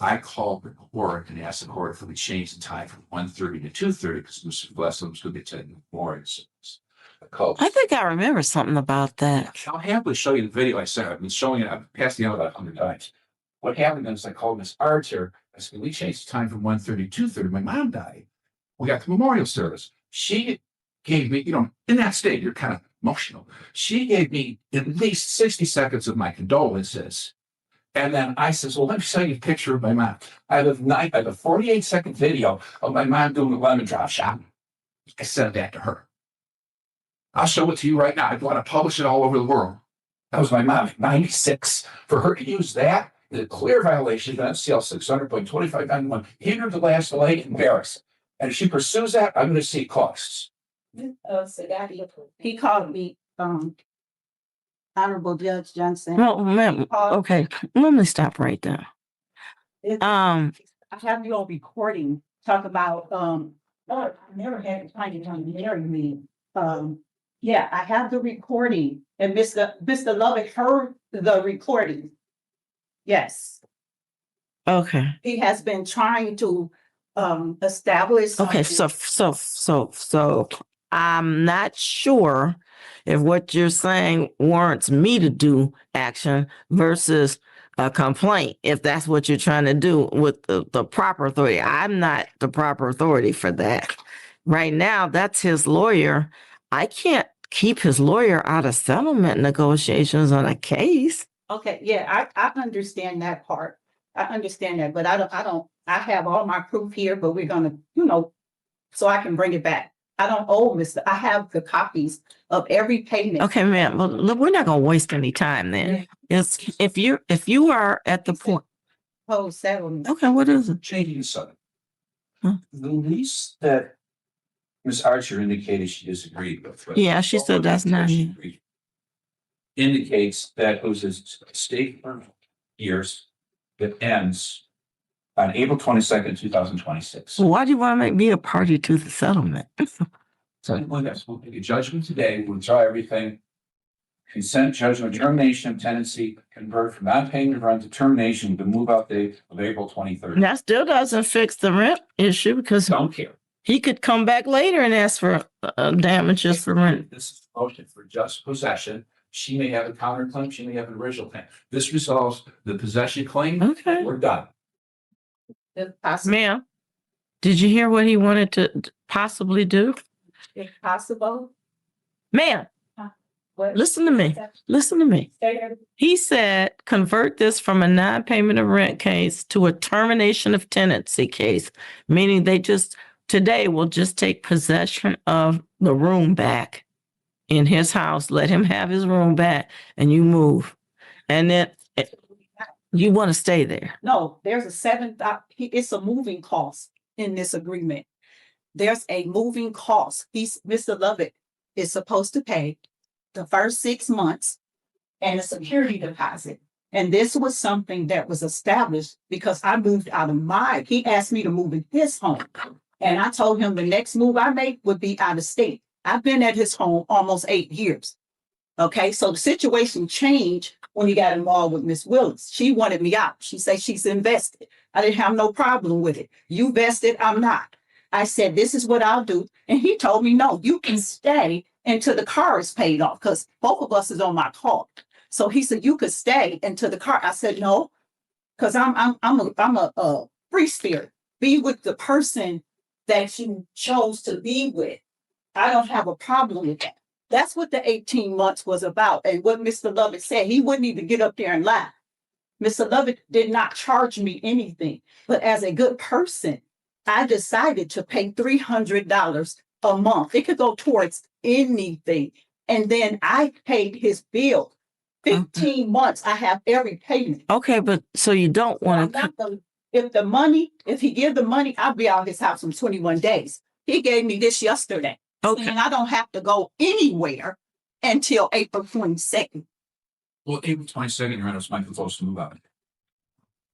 I called the court and asked the court if we change the time from 1:30 to 2:30 because Mr. Leslie was going to attend the memorial service. I think I remember something about that. I'll happily show you the video I sent. I've been showing it. I've passed it out about 100 times. What happened is I called Miss Archer. I said, we changed the time from 1:30 to 2:30. My mom died. We got the memorial service. She gave me, in that state, you're kind of emotional. She gave me at least 60 seconds of my condolences. And then I says, well, let me show you a picture of my mom. I have a 48-second video of my mom doing a lemon drop shot. I sent that to her. I'll show it to you right now. I want to publish it all over the world. That was my mom at 96. For her to use that the clear violation of MCL 600.2591, hinder the last delay, embarrass. And if she pursues that, I'm going to see costs. He called me, Honorable Judge Johnson. Well, ma'am, okay, let me stop right there. I have you on recording, talk about, I never had to find it on the marry me. Yeah, I have the recording and Mr. Lovett heard the recording. Yes, Okay. he has been trying to, establish. Okay, something. so I'm not sure if what you're saying warrants me to do action versus a complaint, if that's what you're trying to do with the proper authority. I'm not the proper authority for that. Right now, that's his lawyer. I can't keep his lawyer out of settlement negotiations on a case. Okay, yeah, I understand that part. I understand that, but I have all my proof here, but we're gonna, so I can bring it back. I don't owe I have the copies of every payment. Okay, ma'am, well, look, we're not gonna waste any time then. It's, if you are at the point, Oh, settlement. okay, what is it? Changing the subject. Huh? The lease that Ms. Archer indicated she disagreed with. right? Yeah, she said that's not She it. agreed. Indicates that it was a state for years that ends on April 22nd, 2026. So why do you want to make me a party to the settlement? So we'll make a judgment today, we'll try everything. Consent judgment, termination of tenancy, convert from non-payment rent to termination, the move out date of April 23rd. That still doesn't fix the rent issue because Don't care. he could come back later and ask for damages for rent. This is a motion for just possession. She may have a counterclaim, she may have an original claim. This resolves the possession claim. Okay. We're done. If possible, Ma'am, did you hear what he wanted to possibly do? if possible. Ma'am, What? listen to me. Listen to me. Stay there. He said, convert this from a non-payment of rent case to a termination of tenancy case, meaning they today will just take possession of the room back in his house, let him have his room back, and you move. And then you want to stay there. No, there's it's a moving cost in this agreement. There's a moving cost. Mr. Lovett is supposed to pay the first 6 months and a security deposit. And this was something that was established because I moved out of he asked me to move in his home. And I told him the next move I make would be out of state. I've been at his home almost 8 years. Okay, so the situation changed when he got involved with Miss Willis. She wanted me out. She said she's invested. I didn't have no problem with it. You vested, I'm not. I said, this is what I'll do. And he told me, no, you can stay until the car is paid off because both of us is on my car. So he said, you could stay until the car. I said, no, because I'm a free spirit. Be with the person that you chose to be with. I don't have a problem with that. That's what the 18 months was about. And what Mr. Lovett said, he wouldn't even get up there and lie. Mr. Lovett did not charge me anything, but as a good person, I decided to pay $300 a month. It could go towards anything. And then I paid his bill. 15 months, I have every payment. Okay, but so you don't want to. If he give the money, I'll be out of his house in 21 days. He gave me this yesterday. Okay. And I don't have to go anywhere until April 22nd. Well, April 22nd, your Honor, my supposed to move out.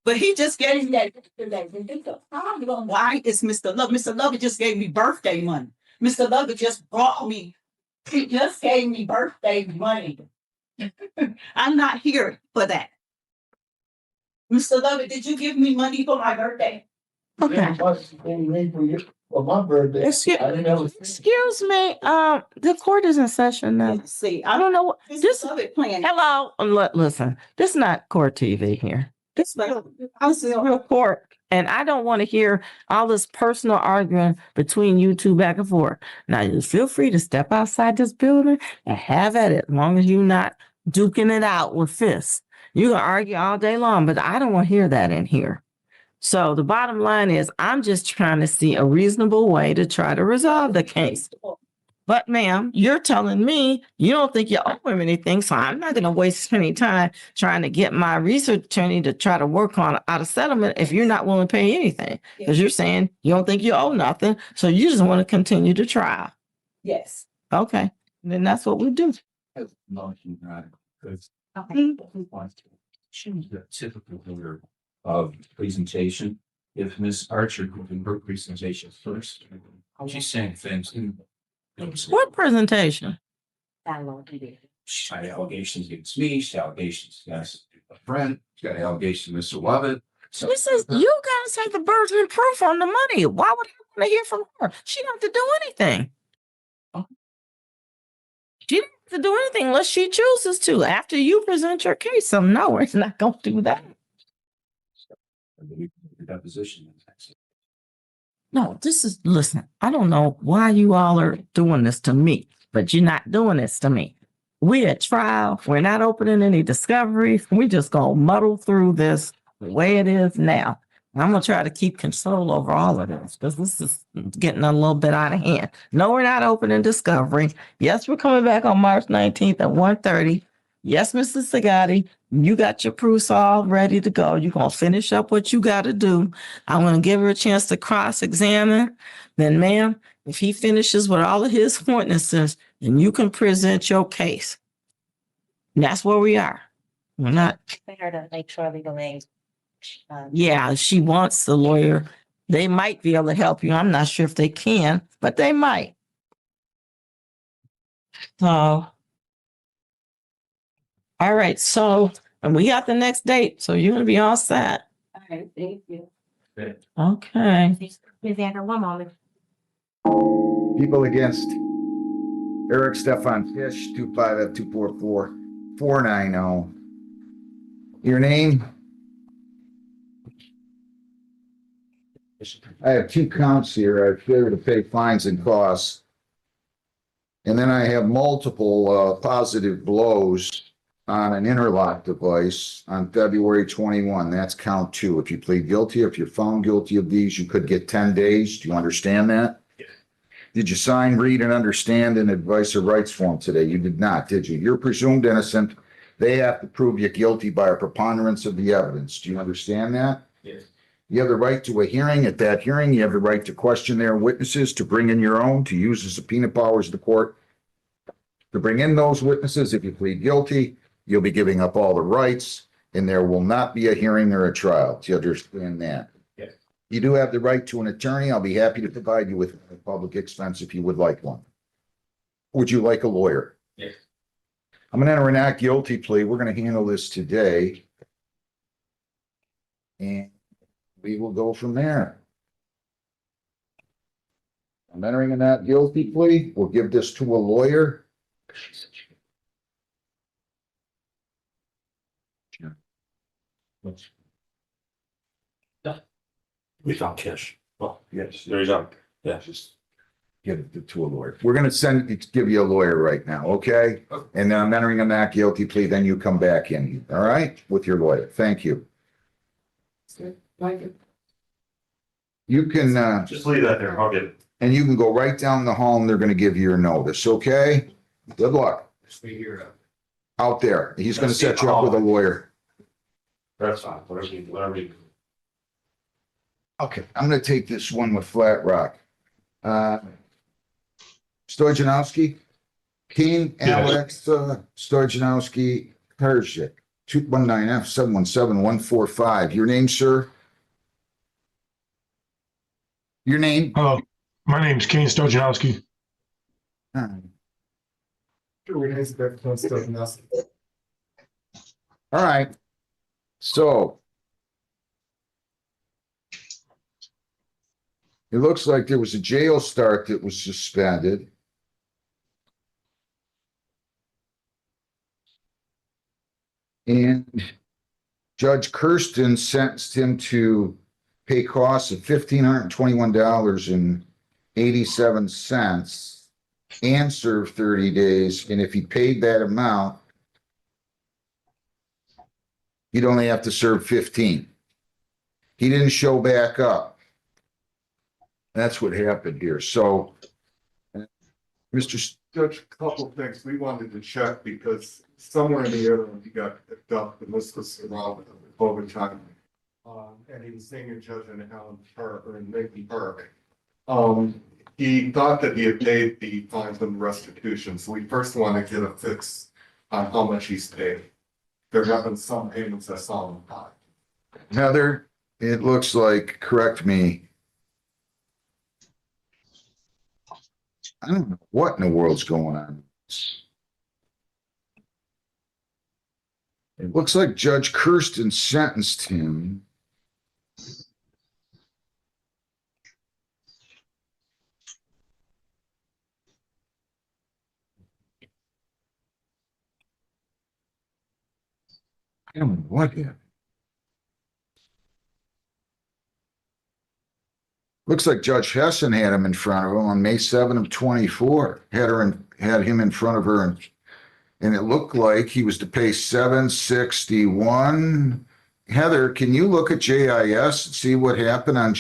But he just gave me that yesterday. The problem, why is Mr. Love? Mr. Love just gave me birthday money. Mr. Love just he just gave me birthday money. I'm not here for that. Mr. Lovett, did you give me money for my birthday? Okay. For my birthday. Excuse me. The court is in session now. See, I don't know what Mr. Lovett playing. Hello. Listen, this is not court TV here. This is real court. And I don't want to hear all this personal arguing between you two back and forth. Now, you feel free to step outside this building and have at it, as long as you're not duking it out with fists. You can argue all day long, but I don't want to hear that in here. So the bottom line is, I'm just trying to see a reasonable way to try to resolve the case. But ma'am, you're telling me you don't think you owe him anything, so I'm not going to waste any time trying to get my research attorney to try to work on out a settlement if you're not willing to pay anything. Because you're saying you don't think you owe nothing, so you just want to continue to try. Yes. Okay, then that's what we do. No, she's not. Because Okay. she's the typical order of presentation. If Ms. Archer could do her presentation first, she's saying things. What presentation? She's got allegations against me, she's got allegations against a friend, she's got allegations against Mr. Lovett. So She says you guys have the burden of proof on the money. Why would I want to hear from her? She don't have to do anything. She don't have to do anything unless she chooses to. After you present your case, so no, we're not going to do that. the deposition. No, listen, I don't know why you all are doing this to me, but you're not doing this to me. We're at trial. We're not opening any discoveries. We just gonna muddle through this the way it is now. I'm gonna try to keep control over all of this because this is getting a little bit out of hand. No, we're not opening discovery. Yes, we're coming back on March 19th at 1:30. Yes, Mr. Sagatti, you got your proofs all ready to go. You're gonna finish up what you gotta do. I'm gonna give her a chance to cross-examine. Then, ma'am, if he finishes with all of his witnesses, then you can present your case. And that's where we are. We're not. For her to make sure legal aid. Yeah, she wants the lawyer. They might be able to help you. I'm not sure if they can, but they might. So, all right. So, and we got the next date. So you're going to be all set. All right, thank you. Okay. Ms. Andrew, one moment. People against Eric Stefan Fish, 258-244-490. Your name? I have 2 counts here. I have failure to pay fines and costs. And then I have multiple positive blows on an interlock device on February 21. That's count 2. If you plead guilty, if you're found guilty of these, you could get 10 days. Do you understand that? Yes. Did you sign, read, and understand an advice or rights form today? You did not, did you? You're presumed innocent. They have to prove you guilty by a preponderance of the evidence. Do you understand that? Yes. You have the right to a hearing. At that hearing, you have the right to question their witnesses, to bring in your own, to use the subpoena powers of the court, to bring in those witnesses. If you plead guilty, you'll be giving up all the rights, and there will not be a hearing or a trial. Do you understand that? Yes. You do have the right to an attorney. I'll be happy to provide you with a public expense if you would like one. Would you like a lawyer? Yes. I'm going to enter a not guilty plea. We're going to handle this today. And we will go from there. I'm entering a not guilty plea. We'll give this to a lawyer. We found cash. Well, yes, there you go. Yeah. Just give it to a lawyer. We're going to give you a lawyer right now, okay? And then I'm entering a not guilty plea. Then you come back in, all right? With your lawyer. Thank you. You can, Just leave that there. I'll get it. and you can go right down the hall and they're going to give you your notice, okay? Good luck. Stay here. Out there. He's going to set you up with a lawyer. That's fine. Whatever you. Okay, I'm going to take this one with Flat Rock. Stojanowski, King, Yes. Alex, Stojanowski, Pershik, 219F717-145. Your name, sir? Your name? Hello, my name's Kane Stojanowski. All right. So it looks like there was a jail start that was suspended. And Judge Kirsten sentenced him to pay costs of $1,521.87 and serve 30 days. And if he paid that amount, he'd only have to serve 15. He didn't show back up. That's what happened here. So Mr. Judge, a couple of things. We wanted to check because somewhere in the area he got picked up and this was around overtime. And he was seeing a judge in Allen Park or in Macon Park. He thought that he had paid the fines and restitution. So we first want to get a fix on how much he's paid. There have been some payments I saw in the pot. Heather, it looks like, correct me. I don't know what in the world's going on. It looks like Judge Kirsten sentenced him. I don't know what happened. Looks like Judge Hessen had him in front of him on May 7 of 24. Had him in front of her, and it looked like he was to pay $761. Heather, can you look at JIS and see what happened on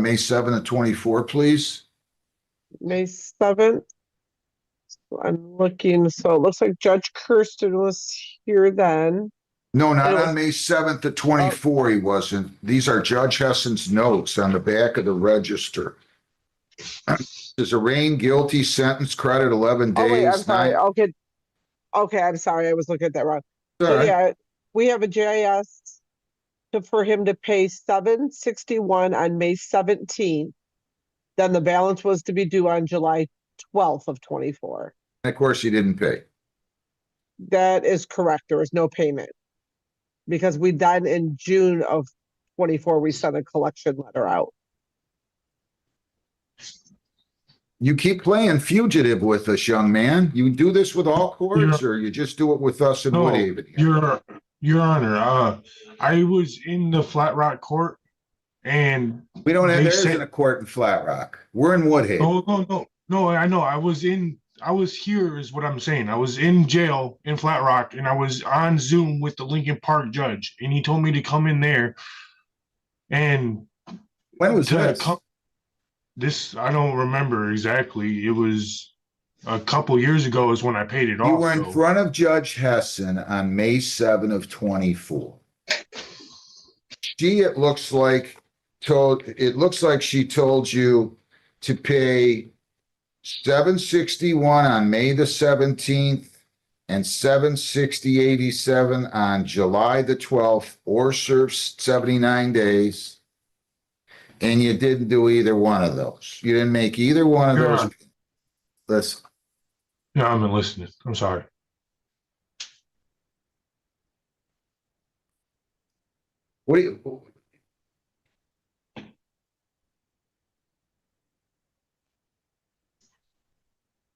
May 7 of 24, please? May 7th. I'm looking, so it looks like Judge Kirsten was here then. No, not It was- on May 7th to 24, he wasn't. These are Judge Hessen's notes on the back of the register. There's arraigned guilty, sentence, credit 11 days. Oh, wait, I'm sorry. 9 Okay, I'm sorry. I was looking at that wrong. All So right. yeah, we have a JIS for him to pay $761 on May 17th. Then the balance was to be due on July 12th of 24. Of course, he didn't pay. That is correct. There was no payment. Because we done in June of 24, we sent a collection letter out. You keep playing fugitive with us, young man. You do this with all courts, or you just do it with us in No, Woodhaven? Your Honor, I was in the Flat Rock court, and We don't have, they there said- isn't a court in Flat Rock. We're in Woodhaven. No, I know. I was here is what I'm saying. I was in jail in Flat Rock, and I was on Zoom with the Lincoln Park judge, and he told me to come in there. And When was this? This, I don't remember exactly. It was a couple years ago is when I paid it off. You were in so- front of Judge Hessen on May 7 of 24. It looks like she told you to pay $761 on May the 17th and $760.87 on July the 12th, or serve 79 days. And you didn't do either one of those. You didn't make either one of Your those. Honor. Listen. No, I'm not listening. I'm sorry. What do you?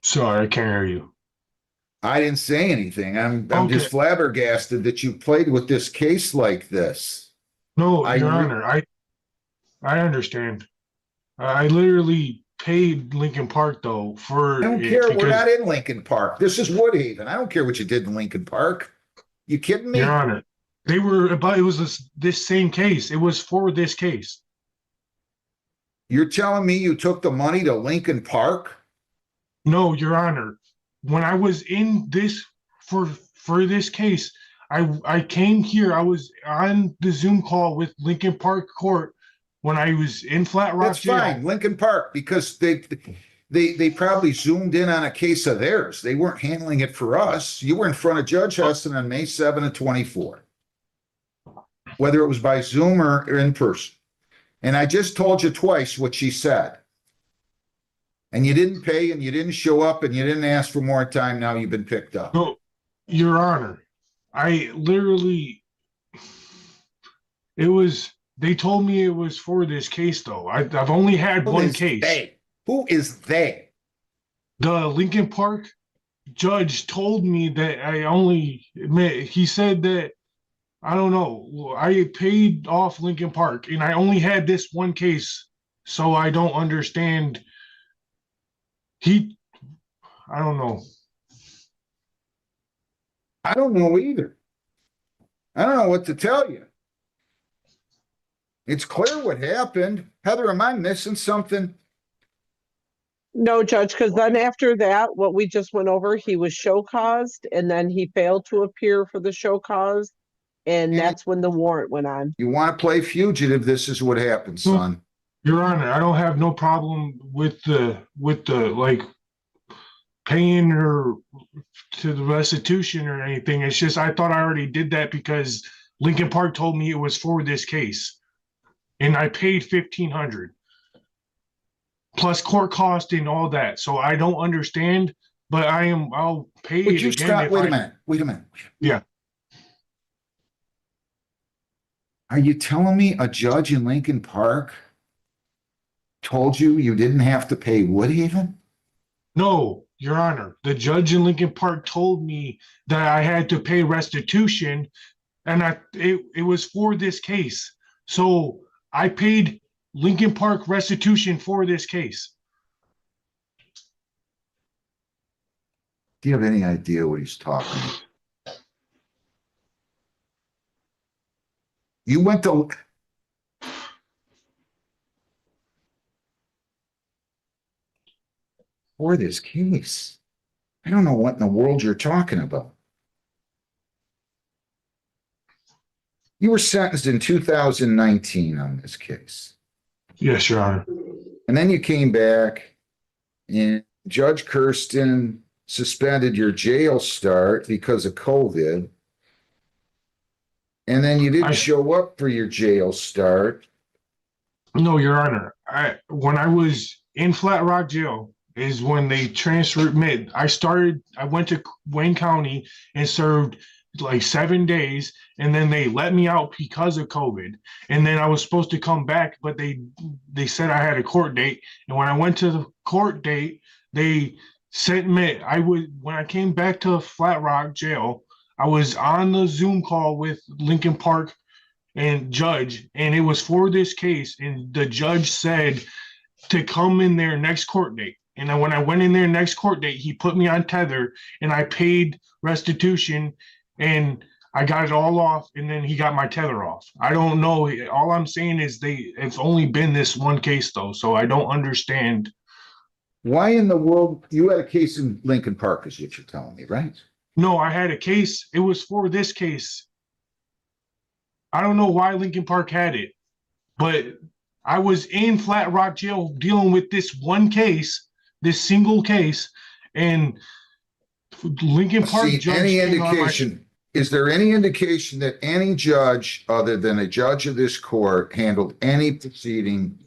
Sorry, I can't hear you. I didn't say anything. I'm Okay. just flabbergasted that you played with this case like this. No, I Your re- Honor, I understand. I literally paid Lincoln Park though for I don't it care. We're because- not in Lincoln Park. This is Woodhaven. I don't care what you did in Lincoln Park. You kidding me? Your Honor, they were about. It was this same case. It was for this case. You're telling me you took the money to Lincoln Park? No, Your Honor. When I was in this for this case, I came here. I was on the Zoom call with Lincoln Park Court when I was in Flat Rock That's Jail. fine, Lincoln Park, because they probably zoomed in on a case of theirs. They weren't handling it for us. You were in front of Judge Hudson on May 7 of 24. Whether it was by Zoom or in person. And I just told you twice what she said. And you didn't pay, and you didn't show up, and you didn't ask for more time. Now you've been picked up. No, Your Honor, I literally, they told me it was for this case though. I've only had Who one is case. they? Who is they? The Lincoln Park judge told me that he said that, I don't know, I paid off Lincoln Park and I only had this one case. So I don't understand. I don't know. I don't know either. I don't know what to tell you. It's clear what happened. Heather, am I missing something? No, Judge, because then after that, what we just went over, he was show caused and then he failed to appear for the show cause. And that's when the warrant went on. You want to play fugitive, this is what happens, son. Your Honor, I don't have no problem with the like paying her to the restitution or anything. It's just I thought I already did that because Lincoln Park told me it was for this case, and I paid $1,500 plus court cost and all that. So I don't understand, but I'll pay Would it you again. stop? if Wait I- a minute. Wait a minute. Yeah. Are you telling me a judge in Lincoln Park told you you didn't have to pay Woodhaven? No, Your Honor. The judge in Lincoln Park told me that I had to pay restitution, and it was for this case. So I paid Lincoln Park restitution for this case. Do you have any idea what he's talking about? You went to for this case. I don't know what in the world you're talking about. You were sentenced in 2019 on this case. Yes, Your Honor. And then you came back and Judge Kirsten suspended your jail start because of COVID. And then you didn't show up for your jail start. No, Your Honor. When I was in Flat Rock Jail is when they transferred me. I went to Wayne County and served like 7 days, and then they let me out because of COVID. And then I was supposed to come back, but they said I had a court date. And when I went to the court date, they sent me. When I came back to Flat Rock Jail, I was on the Zoom call with Lincoln Park and judge, and it was for this case. And the judge said to come in there next court date. And then when I went in there next court date, he put me on tether, and I paid restitution, and I got it all off, and then he got my tether off. I don't know. All I'm saying is it's only been this one case though, so I don't understand. Why in the world? You had a case in Lincoln Park, is what you're telling me, right? No, I had a case. It was for this case. I don't know why Lincoln Park had it, but I was in Flat Rock Jail dealing with this one case, this single case, and Lincoln Park See, judge any came on my- indication? Is there any indication that any judge other than a judge of this court handled any proceeding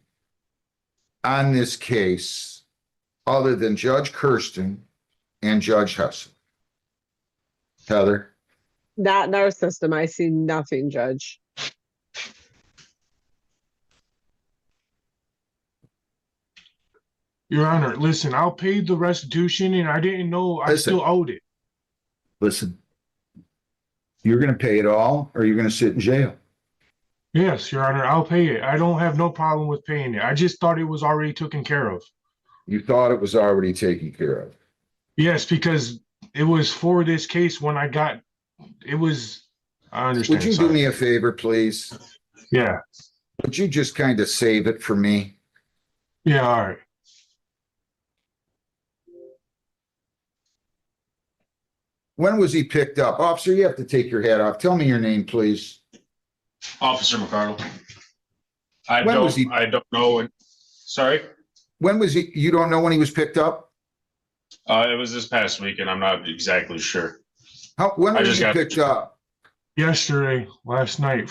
on this case other than Judge Kirsten and Judge Hudson? Heather? Not in our system. I see nothing, Judge. Your Honor, listen, I'll pay the restitution, and I didn't know I Listen. still owed it. Listen, you're going to pay it all or you're going to sit in jail. Yes, Your Honor, I'll pay it. I don't have no problem with paying it. I just thought it was already taken care of. You thought it was already taken care of. Yes, because it was for this case when I got it was. I understand. Would you sorry. do me a favor, please? Yeah. Would you just kind of save it for me? Yeah. All right. When was he picked up? Officer, you have to take your hat off. Tell me your name, please. Officer McCardle. When was he- I don't know. Sorry? When was he? You don't know when he was picked up? It was this past week, and I'm not exactly sure. When I was just he got- picked up? Yesterday, last night,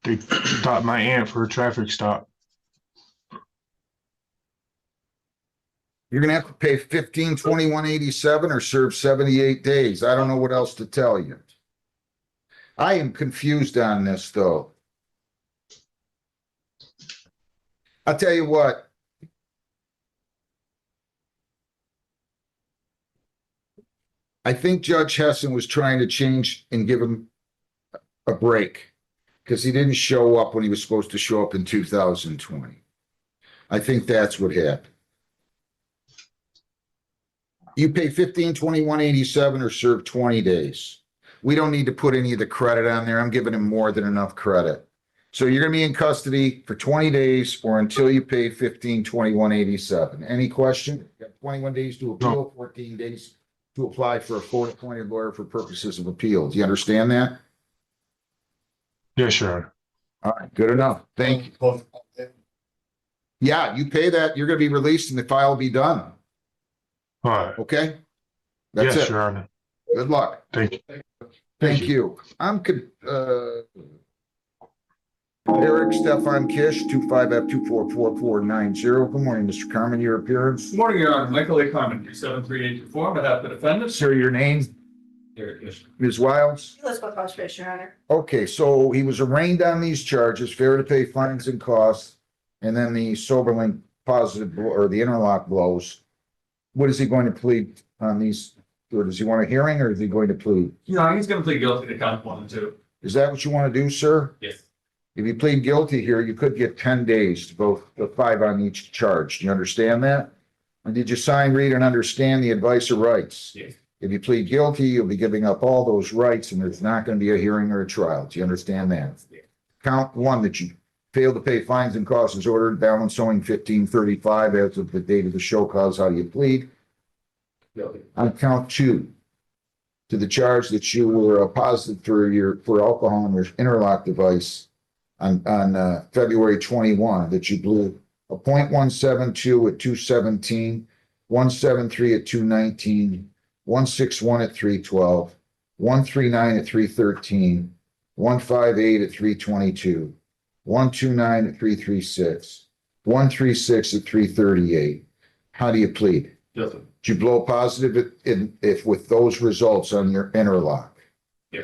they stopped my aunt for a traffic stop. You're going to have to pay 15/21/87 or serve 78 days. I don't know what else to tell you. I am confused on this, though. I'll tell you what. I think Judge Hessen was trying to change and give him a break because he didn't show up when he was supposed to show up in 2020. I think that's what happened. You pay 15/21/87 or serve 20 days. We don't need to put any of the credit on there. I'm giving him more than enough credit. So you're gonna be in custody for 20 days or until you pay 1521.87. Any question? You got 21 days to appeal, 14 days to apply for a court-appointed lawyer for purposes of appeal. Do you understand that? Yes, Your Honor. All right, good enough. Thank you. Yeah, you pay that, you're gonna be released and the file will be done. All right. Okay? That's Yes, it. Your Honor. Good luck. Thank you. Thank you. you. Eric Stefan Kish, 25F244490. Good morning, Mr. Carmen, your appearance. Good morning, Your Honor. Michael A. Carmen, 37384, on behalf of the defendants. Sir, your name? Eric Kish. Ms. Wiles? Elizabeth Crossface, Your Honor. Okay, so he was arraigned on these charges, fair to pay fines and costs, and then the Soberlink positive or the interlock blows. What is he going to plead on these? Or does he want a hearing or is he going to plead? No, he's going to plead guilty to count 1 and 2. Is that what you want to do, sir? Yes. If you plead guilty here, you could get 10 days to both the 5 on each charge. Do you understand that? And did you sign, read, and understand the advice of rights? Yes. If you plead guilty, you'll be giving up all those rights and there's not going to be a hearing or a trial. Do you understand that? Yes. Count 1 that you failed to pay fines and costs is ordered, balance owing 1535 as of the date of the show cause. How do you plead? Guilty. On count 2, to the charge that you were positive for alcohol on your interlock device on February 21, that you blew a .172 at 217, 173 at 219, 161 at 312, 139 at 313, 158 at 322, 129 at 336, 136 at 338. How do you plead? Guilty. Did you blow positive if with those results on your interlock? Yeah.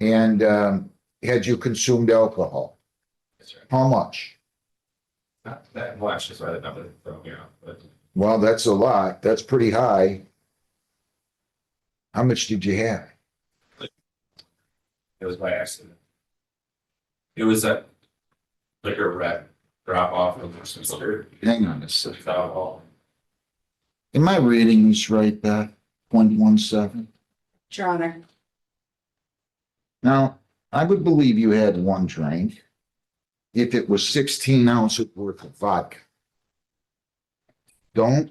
And had you consumed alcohol? Yes, sir. How much? Not that much, just right number from here. But Well, that's a lot. That's pretty high. How much did you have? it was by accident. It was that liquor rat drop off of some sort Hang on a second. of alcohol. Am I reading this right, Beth? 0.17? Your Honor. Now, I would believe you had 1 drink if it was 16 ounces worth of vodka. Don't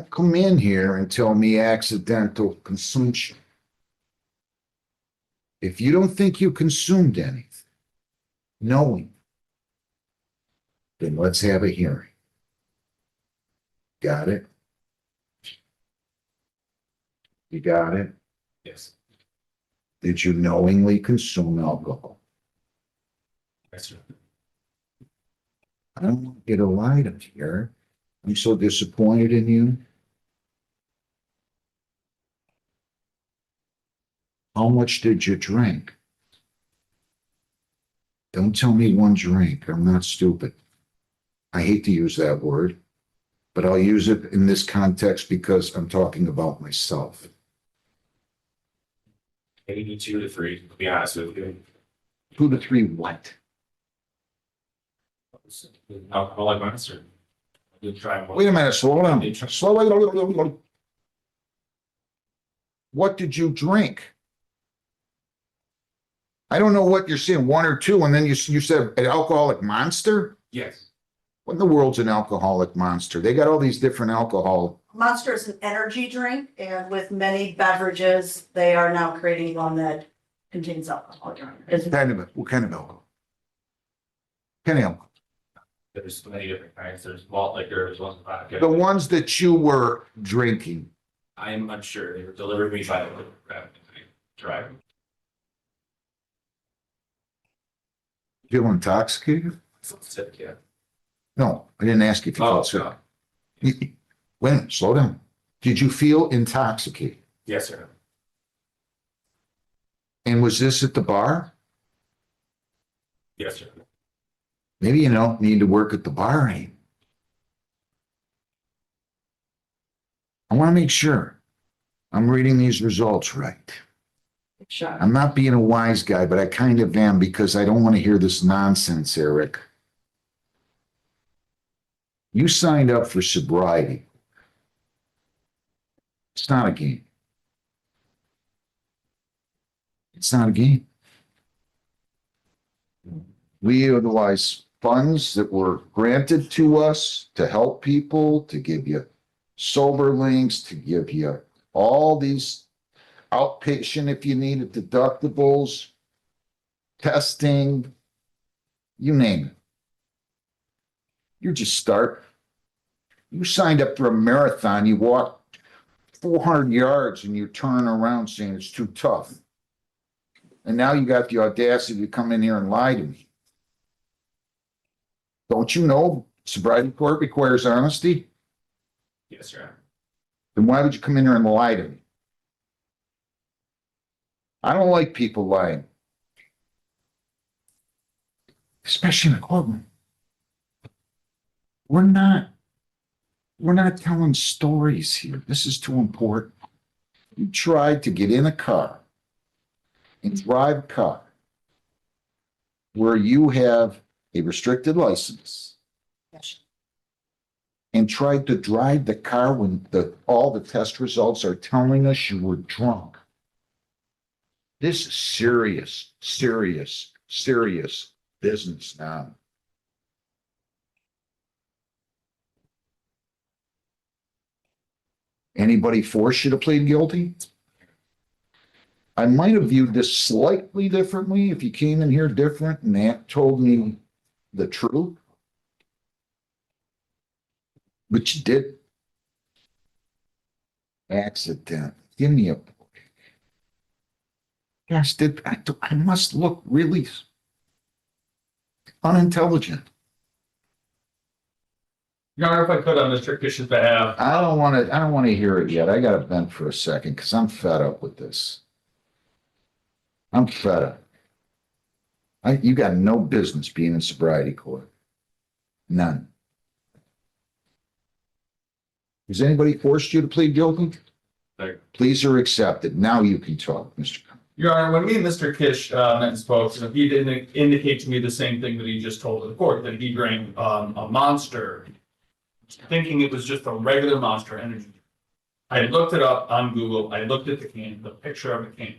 come in here and tell me accidental consumption. If you don't think you consumed anything, knowing, then let's have a hearing. Got it? You got it? Yes. Did you knowingly consume alcohol? Yes, sir. I don't want to get a lie to here. I'm so disappointed in you. How much did you drink? Don't tell me 1 drink. I'm not stupid. I hate to use that word, but I'll use it in this context because I'm talking about myself. Maybe 2 to 3, to be honest with you. 2 to 3 what? Alcoholic monster. I did try one. Wait a minute, slow down. Slow down. What did you drink? I don't know what you're saying, 1 or 2, and then you said an alcoholic monster? Yes. What in the world's an alcoholic monster? They got all these different alcohol. Monster is an energy drink, and with many beverages, they are now creating one that contains alcohol. Your Honor. What kind of alcohol? Kind of alcohol? There's many different kinds. There's malt liquor, there's one vodka. The ones that you were drinking. I am unsure. They were delivered to me by the driver. Feel intoxicated? Sick, yeah. No, I didn't ask you if you Oh, felt sick. no. Wait a minute, slow down. Did you feel intoxicated? Yes, sir. And was this at the bar? Yes, sir. Maybe you don't need to work at the bar, eh? I want to make sure I'm reading these results right. Sure. I'm not being a wise guy, but I kind of am because I don't want to hear this nonsense, Eric. You signed up for sobriety. It's not a game. It's not a game. We utilize funds that were granted to us to help people, to give you sober links, to give you all these outpatient if you needed deductibles, testing, you name it. You just start. You signed up for a marathon, you walked 400 yards and you turn around saying it's too tough. And now you got the audacity to come in here and lie to me. Don't you know sobriety court requires honesty? Yes, Your Honor. Then why would you come in here and lie to me? I don't like people lying. Especially in a courtroom. We're not telling stories here. This is too important. You tried to get in a car and drive a car where you have a restricted license and tried to drive the car when all the test results are telling us you were drunk. This is serious, serious, serious business now. Anybody force you to plead guilty? I might have viewed this slightly differently if you came in here different and that told me the truth. But you did. Accident. Give me a break. Gosh, I must look really unintelligent. Your Honor, if I could, on Mr. Kish's behalf. I don't want to hear it yet. I got to vent for a second because I'm fed up with this. I'm fed up. You got no business being in sobriety court. None. Has anybody forced you to plead guilty? Please or accepted. Now you can talk, Mr. Your Honor, when me and Mr. Kish met and spoke, he didn't indicate to me the same thing that he just told the court, that he drank a Monster, thinking it was just a regular Monster energy. I looked it up on Google. I looked at the can, the picture of the can.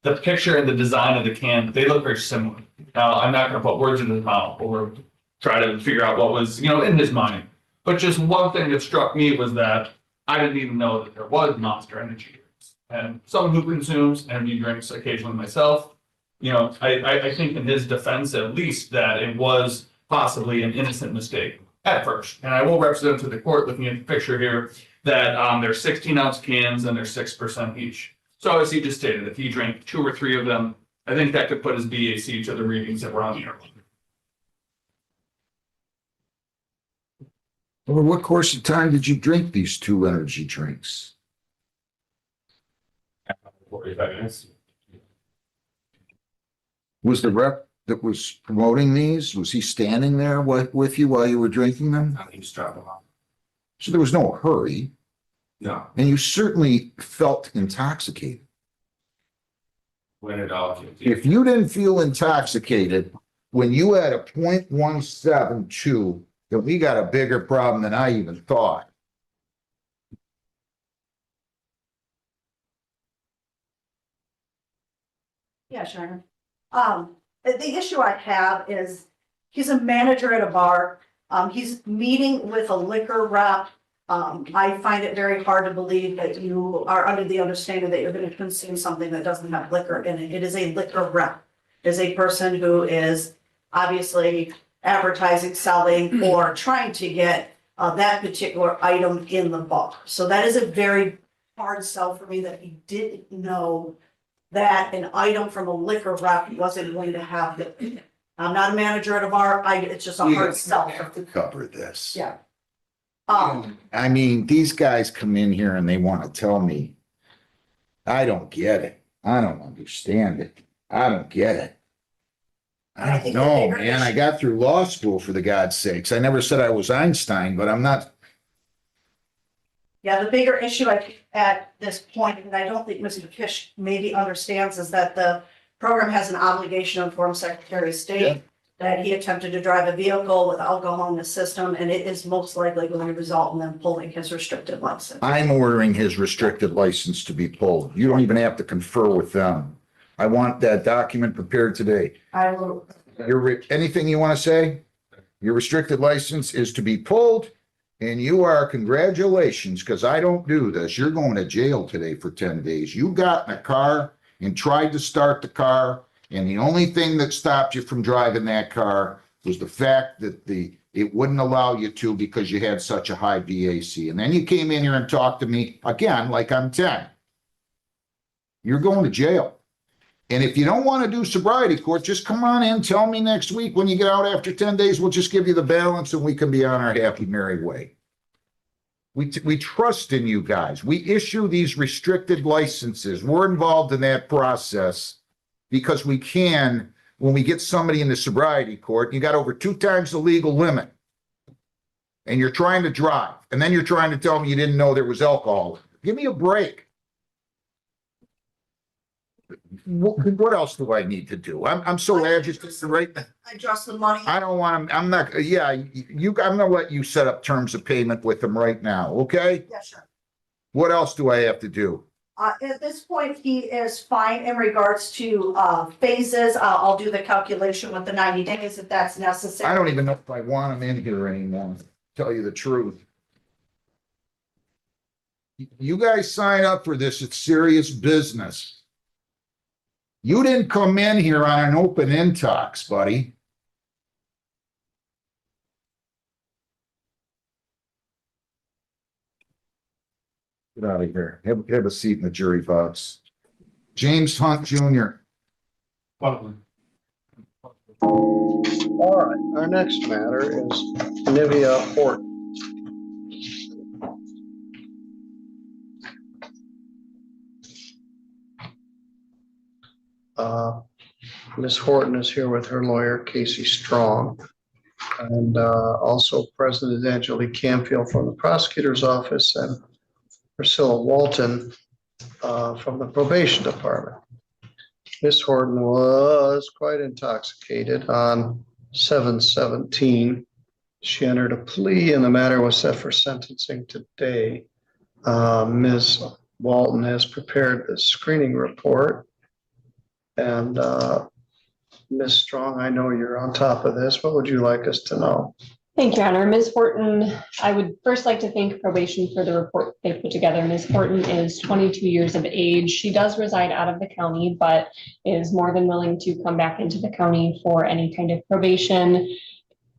The picture and the design of the can, they look very similar. Now, I'm not going to put words in his mouth or try to figure out what was, in his mind. But just one thing that struck me was that I didn't even know that there was Monster energy drinks. And someone who consumes energy drinks occasionally myself, I think in his defense at least that it was possibly an innocent mistake at first. And I will represent to the court, looking at the picture here, that they're 16-ounce cans and they're 6% each. So as he just stated, if he drank 2 or 3 of them, I think that could put his BAC to the readings that were on the Interlock. Over what course of time did you drink these 2 energy drinks? 45 minutes. Was the rep that was promoting these, was he standing there with you while you were drinking them? He just dropped them off. So there was no hurry. No. And you certainly felt intoxicated. When it all came to If you didn't feel intoxicated when you had a 0.172, then we got a bigger problem than I even thought. Yeah, sure. The issue I have is he's a manager at a bar. He's meeting with a liquor rep. I find it very hard to believe that you are under the understanding that you're going to consume something that doesn't have liquor in it. It is a liquor rep. It is a person who is obviously advertising, selling, or trying to get that particular item in the bar. So that is a very hard sell for me that he didn't know that an item from a liquor rep wasn't going to have it. I'm not a manager at a bar. It's just a hard sell. We have to cover this. Yeah. I mean, these guys come in here and they want to tell me, I don't get it. I don't understand it. I don't get it. I don't know, man. I got through law school, for the God's sakes. I never said I was Einstein, but I'm not. Yeah, the bigger issue at this point, and I don't think Mr. Kish maybe understands, is that the program has an obligation to inform Secretary of State that he attempted to drive a vehicle with alcohol in the system, and it is most likely going to result in them pulling his restricted license. I'm ordering his restricted license to be pulled. You don't even have to confer with them. I want that document prepared today. I will Anything you want to say? Your restricted license is to be pulled, and you are, congratulations, because I don't do this. You're going to jail today for 10 days. You got in a car and tried to start the car, and the only thing that stopped you from driving that car was the fact that it wouldn't allow you to because you had such a high BAC. And then you came in here and talked to me again like I'm 10. You're going to jail. And if you don't want to do sobriety court, just come on in, tell me next week when you get out after 10 days, we'll just give you the balance and we can be on our happy merry way. We trust in you guys. We issue these restricted licenses. We're involved in that process because we can, when we get somebody in the sobriety court, you got over 2 times the legal limit and you're trying to drive. And then you're trying to tell me you didn't know there was alcohol. Give me a break. What else do I need to do? I'm so agitated right now. Adjust the money. I don't want to, I'm not, I'm going to let you set up terms of payment with them right now, okay? Yeah, sure. What else do I have to do? At this point, he is fine in regards to phases. I'll do the calculation with the 90 days if that's necessary. I don't even know if I want him in here anymore, to tell you the truth. You guys sign up for this, it's serious business. You didn't come in here on an open intox, buddy. Get out of here. Have a seat in the jury box. James Hunt Jr. All right, our next matter is Nivea Horton. Ms. Horton is here with her lawyer, Casey Strong. And also present is Angelique Camfield from the prosecutor's office and Priscilla Walton from the probation department. Ms. Horton was quite intoxicated on 7/17. She entered a plea and the matter was set for sentencing today. Ms. Walton has prepared the screening report. And Ms. Strong, I know you're on top of this. What would you like us to know? Thank you, Your Honor. Ms. Horton, I would first like to thank probation for the report they put together. Ms. Horton is 22 years of age. She does reside out of the county, but is more than willing to come back into the county for any kind of probation.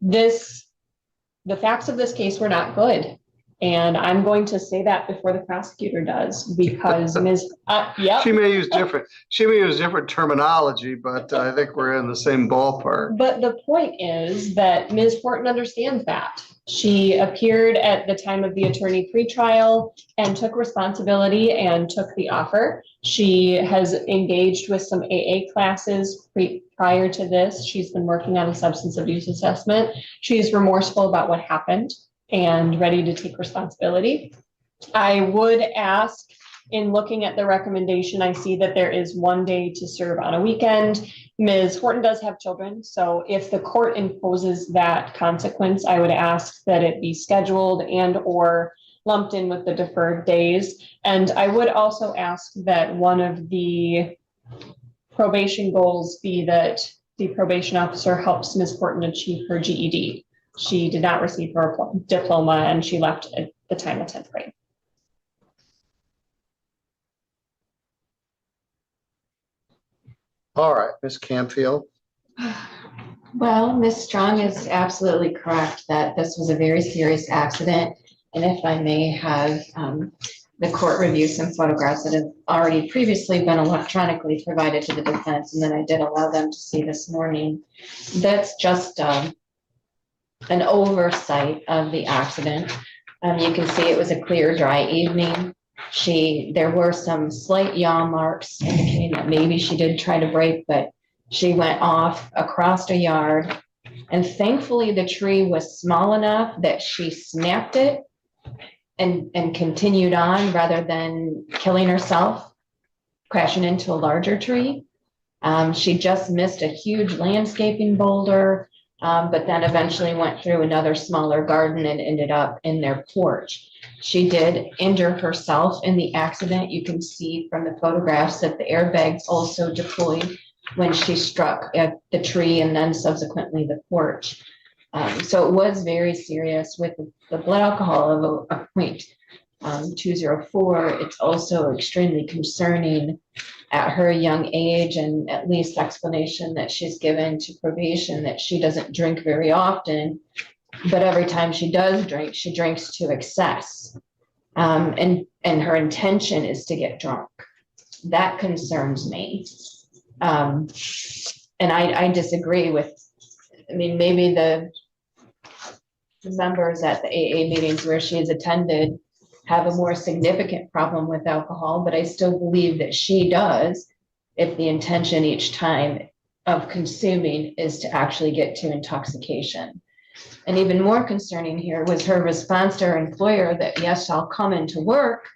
The facts of this case were not good. And I'm going to say that before the prosecutor does, because Ms. Yep. She may use different terminology, but I think we're in the same ballpark. But the point is that Ms. Horton understands that. She appeared at the time of the attorney pretrial and took responsibility and took the offer. She has engaged with some AA classes prior to this. She's been working on a substance abuse assessment. She's remorseful about what happened and ready to take responsibility. I would ask, in looking at the recommendation, I see that there is 1 day to serve on a weekend. Ms. Horton does have children, so if the court imposes that consequence, I would ask that it be scheduled and or lumped in with the deferred days. And I would also ask that one of the probation goals be that the probation officer helps Ms. Horton achieve her GED. She did not receive her diploma and she left at the time of 10th grade. All right, Ms. Camfield. Well, Ms. Strong is absolutely correct that this was a very serious accident. And if I may have the court review some photographs that have already previously been electronically provided to the defense, and then I did allow them to see this morning. That's just an oversight of the accident. You can see it was a clear, dry evening. There were some slight yaw marks indicating that maybe she did try to brake, but she went off across a yard. And thankfully the tree was small enough that she snapped it and continued on rather than killing herself, crashing into a larger tree. She just missed a huge landscaping boulder. But then eventually went through another smaller garden and ended up in their porch. She did injure herself in the accident. You can see from the photographs that the airbags also deployed when she struck at the tree and then subsequently the porch. So it was very serious with the blood alcohol of a 0.204. It's also extremely concerning at her young age, and at least explanation that she's given to probation that she doesn't drink very often, but every time she does drink, she drinks to excess. And her intention is to get drunk. That concerns me. And I disagree with, I mean, maybe the members at the AA meetings where she has attended have a more significant problem with alcohol, but I still believe that she does if the intention each time of consuming is to actually get to intoxication. And even more concerning here was her response to her employer that, yes, I'll come into work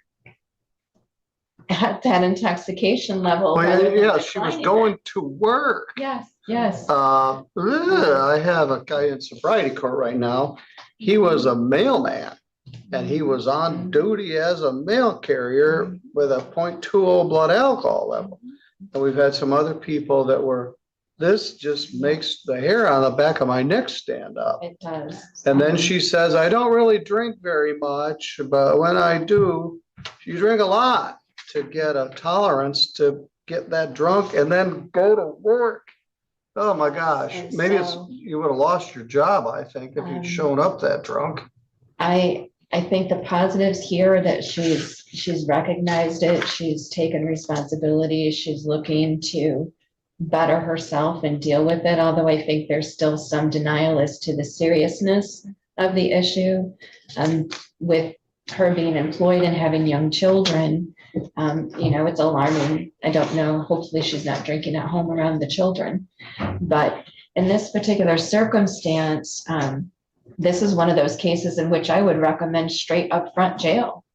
at that intoxication level. Well, yeah, she was going to work. Yes, yes. I have a guy in sobriety court right now. He was a mailman and he was on duty as a mail carrier with a 0.20 blood alcohol level. And we've had some other people that were, this just makes the hair on the back of my neck stand up. It does. And then she says, I don't really drink very much, but when I do, you drink a lot to get a tolerance to get that drunk and then go to work. Oh my gosh. And maybe so, you would have lost your job, I think, if you'd shown up that drunk. I think the positives here are that she's recognized it, she's taken responsibility, she's looking to better herself and deal with it, although I think there's still some denial as to the seriousness of the issue. With her being employed and having young children, you know, it's alarming. I don't know, hopefully she's not drinking at home around the children. But in this particular circumstance, this is one of those cases in which I would recommend straight up front jail.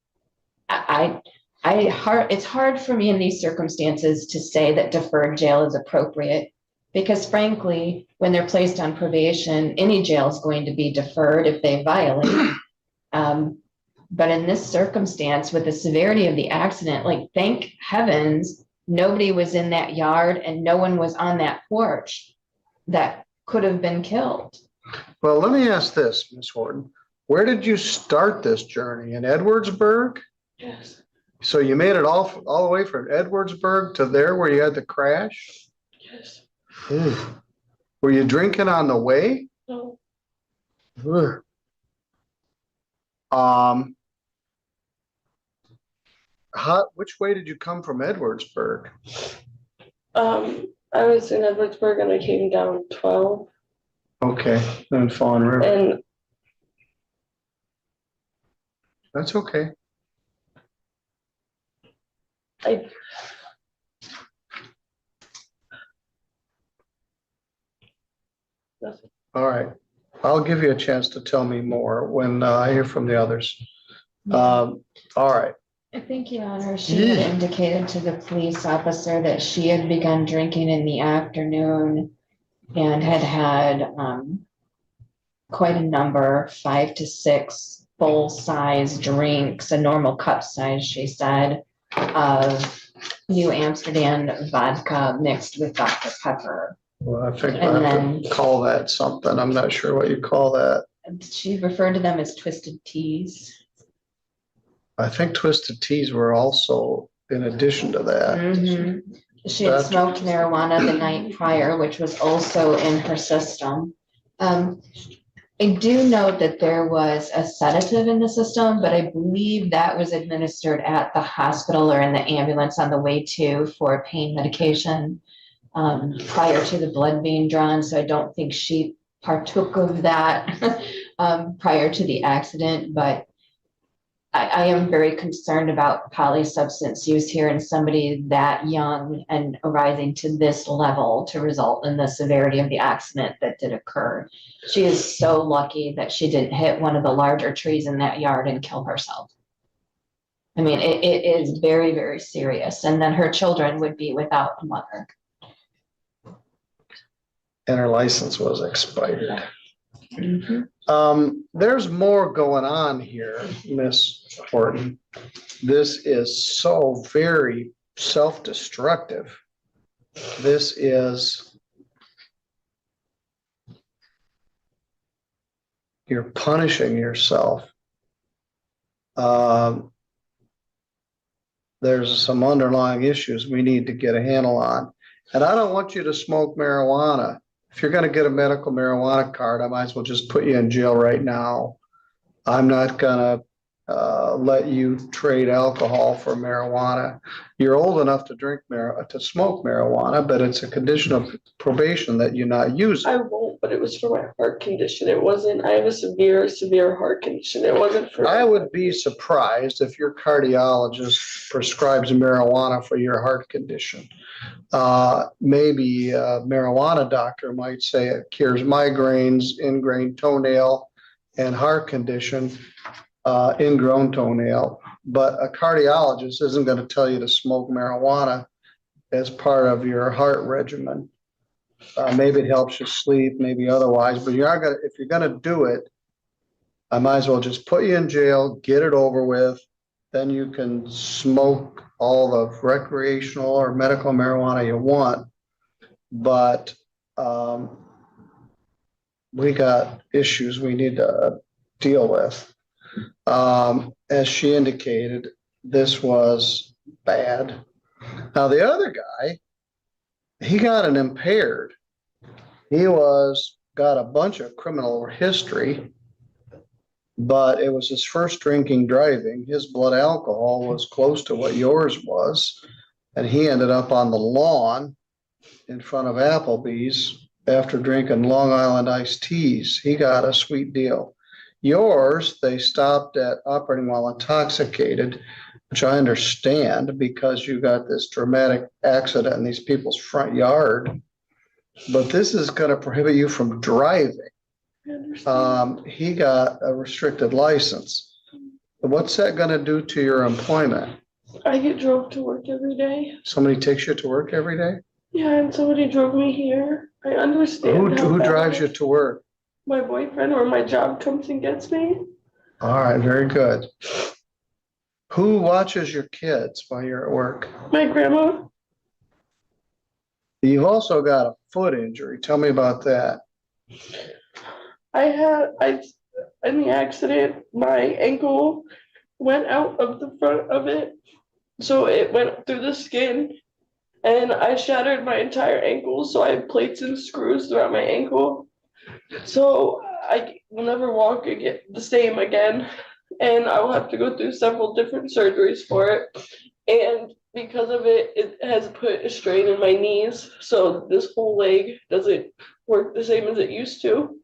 It's hard for me in these circumstances to say that deferred jail is appropriate, because frankly, when they're placed on probation, any jail is going to be deferred if they violate. But in this circumstance, with the severity of the accident, like, thank heavens, nobody was in that yard and no one was on that porch that could have been killed. Well, let me ask this, Ms. Horton. Where did you start this journey? In Edwardsburg? Yes. So you made it all the way from Edwardsburg to there where you had the crash? Yes. Were you drinking on the way? No. Which way did you come from Edwardsburg? I was in Edwardsburg and I came down 12. Okay, then Fawn River. And that's okay. All right, I'll give you a chance to tell me more when I hear from the others. All right. I think, Your Honor, she had indicated to the police officer that she had begun drinking in the afternoon and had had quite a number, 5 to 6 full-size drinks, a normal cup size, she said, of New Amsterdam vodka mixed with Dr. Pepper. Well, I think I have to call that something. I'm not sure what you call that. She referred to them as twisted teas. I think twisted teas were also in addition to that. Mm-hmm. She had smoked marijuana the night prior, which was also in her system. I do note that there was a sedative in the system, but I believe that was administered at the hospital or in the ambulance on the way to for pain medication prior to the blood being drawn. So I don't think she partook of that prior to the accident, but I am very concerned about polysubstance use here in somebody that young and arising to this level to result in the severity of the accident that did occur. She is so lucky that she didn't hit one of the larger trees in that yard and kill herself. I mean, it is very, very serious. And then her children would be without a mother. And her license was expired. Mm-hmm. There's more going on here, Miss Horton. This is so very self-destructive. this is, you're punishing yourself. There's some underlying issues we need to get a handle on. And I don't want you to smoke marijuana. If you're going to get a medical marijuana card, I might as well just put you in jail right now. I'm not going to let you trade alcohol for marijuana. You're old enough to to smoke marijuana, but it's a condition of probation that you not use it. I won't, but it was for my heart condition. It wasn't, I have a severe heart condition. It wasn't for. I would be surprised if your cardiologist prescribes marijuana for your heart condition. Maybe a marijuana doctor might say it cures migraines, ingrained toenail, and heart condition, ingrown toenail. But a cardiologist isn't going to tell you to smoke marijuana as part of your heart regimen. Maybe it helps you sleep, maybe otherwise, but you're not gonna, if you're gonna do it, I might as well just put you in jail, get it over with. Then you can smoke all the recreational or medical marijuana you want. But we got issues we need to deal with. As she indicated, this was bad. Now, the other guy, he got an impaired. He got a bunch of criminal history, but it was his first drinking driving. His blood alcohol was close to what yours was, and he ended up on the lawn in front of Applebee's after drinking Long Island iced teas. He got a sweet deal. Yours, they stopped at operating while intoxicated, which I understand because you got this dramatic accident in these people's front yard. But this is going to prohibit you from driving. He got a restricted license. What's that going to do to your employment? I get drove to work every day. Somebody takes you to work every day? Yeah, and somebody drove me here. I understand. Who drives you to work? My boyfriend, or my job comes and gets me. All right, very good. Who watches your kids while you're at work? My grandma. You've also got a foot injury. Tell me about that. In the accident, my ankle went out of the front of it. So it went through the skin and I shattered my entire ankle. So I have plates and screws throughout my ankle. So I will never walk again the same again. And I will have to go through several different surgeries for it. And because of it, it has put a strain in my knees. So this whole leg doesn't work the same as it used to.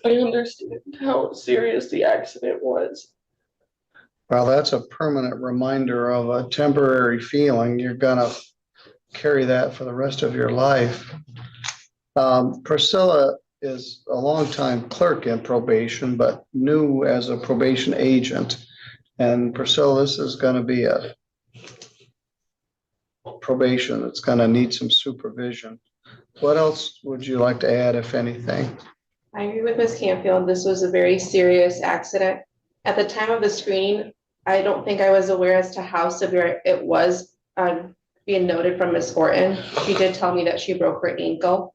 I understand how serious the accident was. Well, that's a permanent reminder of a temporary feeling. You're gonna carry that for the rest of your life. Priscilla is a longtime clerk in probation, but new as a probation agent. And Priscilla, this is gonna be a probation that's gonna need some supervision. What else would you like to add, if anything? I agree with Ms. Canfield. This was a very serious accident. At the time of the screening, I don't think I was aware as to how severe it was being noted from Ms. Horton. She did tell me that she broke her ankle.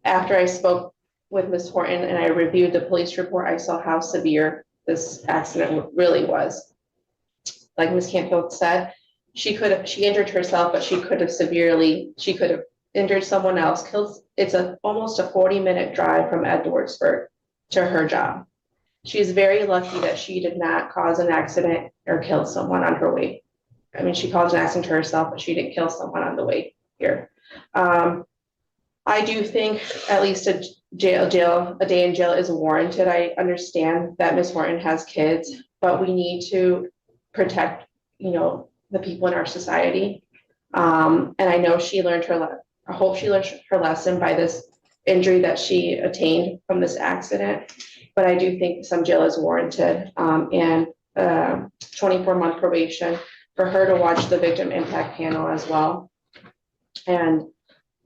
After I spoke with Ms. Horton and I reviewed the police report, I saw how severe this accident really was. Like Ms. Canfield said, she injured herself, but she could have injured someone else. It's almost a 40-minute drive from Edwardsburg to her job. She's very lucky that she did not cause an accident or kill someone on her way. I mean, she caused an accident to herself, but she didn't kill someone on the way here. I do think at least a day in jail is warranted. I understand that Ms. Horton has kids, but we need to protect, the people in our society. And I know she learned I hope she learned her lesson by this injury that she attained from this accident. But I do think some jail is warranted, and 24-month probation for her to watch the victim impact panel as well. And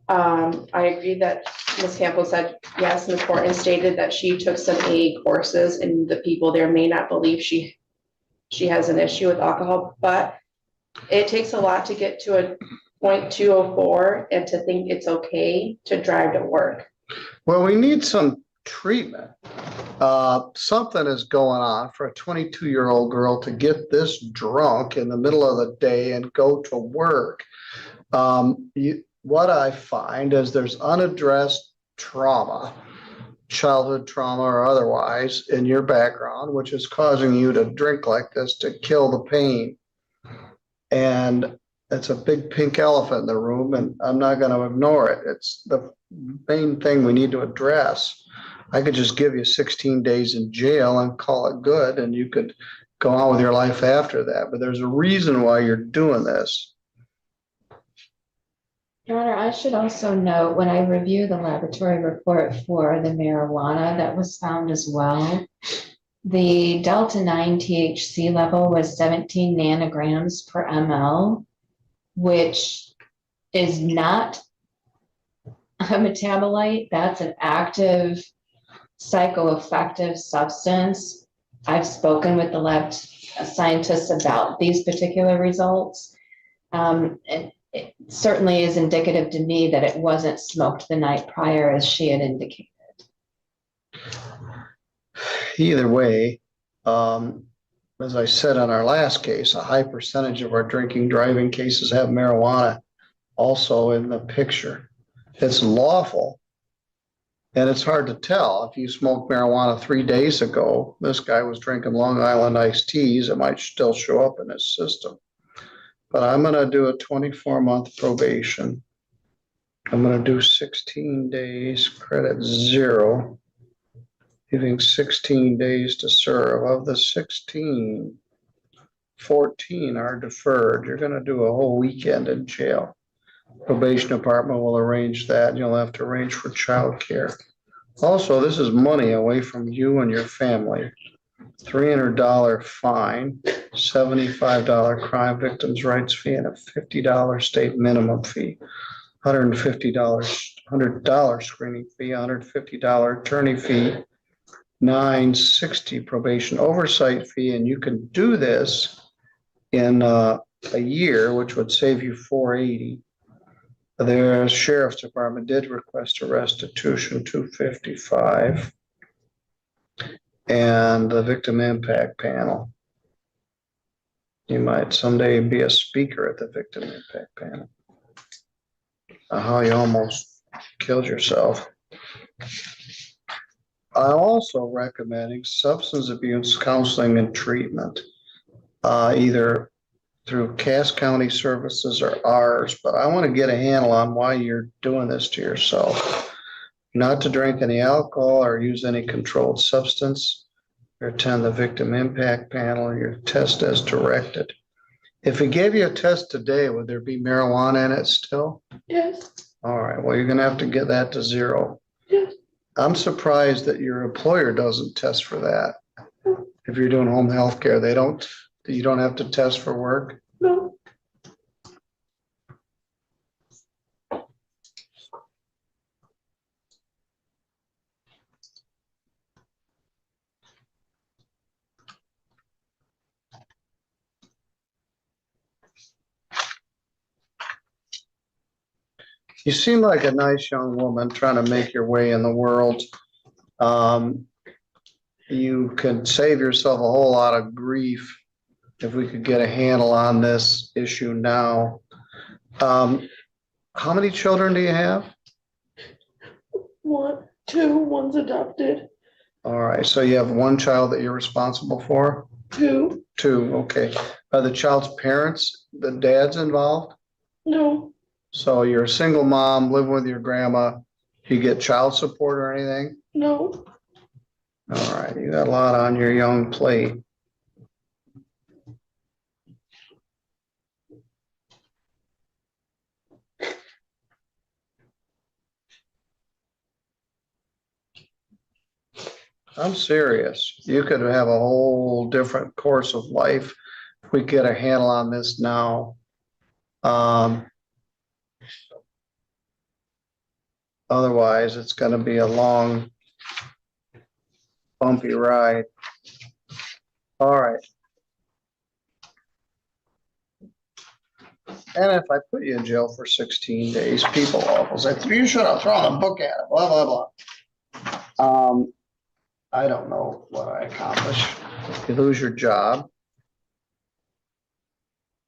I agree that Ms. Campbell said, yes, Ms. Horton stated that she took some AA courses, and the people there may not believe she has an issue with alcohol, but it takes a lot to get to a .204 and to think it's okay to drive to work. Well, we need some treatment. Something is going on for a 22-year-old girl to get this drunk in the middle of the day and go to work. What I find is there's unaddressed trauma, childhood trauma or otherwise, in your background, which is causing you to drink like this to kill the pain. And it's a big pink elephant in the room, and I'm not going to ignore it. It's the main thing we need to address. I could just give you 16 days in jail and call it good, and you could go on with your life after that. But there's a reason why you're doing this. Your Honor, I should also note, when I review the laboratory report for the marijuana that was found as well, the Delta 9 THC level was 17 nanograms per ml, which is not a metabolite. That's an active psychoactive substance. I've spoken with the lab scientists about these particular results. It certainly is indicative to me that it wasn't smoked the night prior, as she had indicated. Either way, as I said on our last case, a high percentage of our drinking driving cases have marijuana also in the picture. It's lawful, and it's hard to tell. If you smoked marijuana 3 days ago, this guy was drinking Long Island iced teas, it might still show up in his system. But I'm going to do a 24-month probation. I'm going to do 16 days, credit 0, giving 16 days to serve. Of the 16, 14 are deferred. You're going to do a whole weekend in jail. Probation department will arrange that, and you'll have to arrange for childcare. Also, this is money away from you and your family. $300 fine, $75 crime victims' rights fee, and a $50 state minimum fee. $100 screening fee, $150 attorney fee, $960 probation oversight fee, and you can do this in a year, which would save you $480. The sheriff's department did request a restitution, $255. And the victim impact panel. You might someday be a speaker at the victim impact panel. How you almost killed yourself. I'm also recommending substance abuse counseling and treatment, either through Cass County Services or ours, but I want to get a handle on why you're doing this to yourself. Not to drink any alcohol or use any controlled substance, or attend the victim impact panel, or your test as directed. If we gave you a test today, would there be marijuana in it still? Yes. All right, well, you're going to have to get that to 0. Yes. I'm surprised that your employer doesn't test for that. If you're doing home health care, you don't have to test for work? No. You seem like a nice young woman trying to make your way in the world. You could save yourself a whole lot of grief if we could get a handle on this issue now. How many children do you have? 1, 2, one's adopted. All right, so you have one child that you're responsible for? 2. 2, okay. Are the child's parents, the dad's involved? No. So you're a single mom, living with your grandma. You get child support or anything? No. All right, you got a lot on your young plate. I'm serious. You could have a whole different course of life if we get a handle on this now. Otherwise, it's going to be a long, bumpy ride. All right. And if I put you in jail for 16 days, people will say, you should have thrown a book at it, blah, blah, blah. I don't know what I accomplished. You lose your job.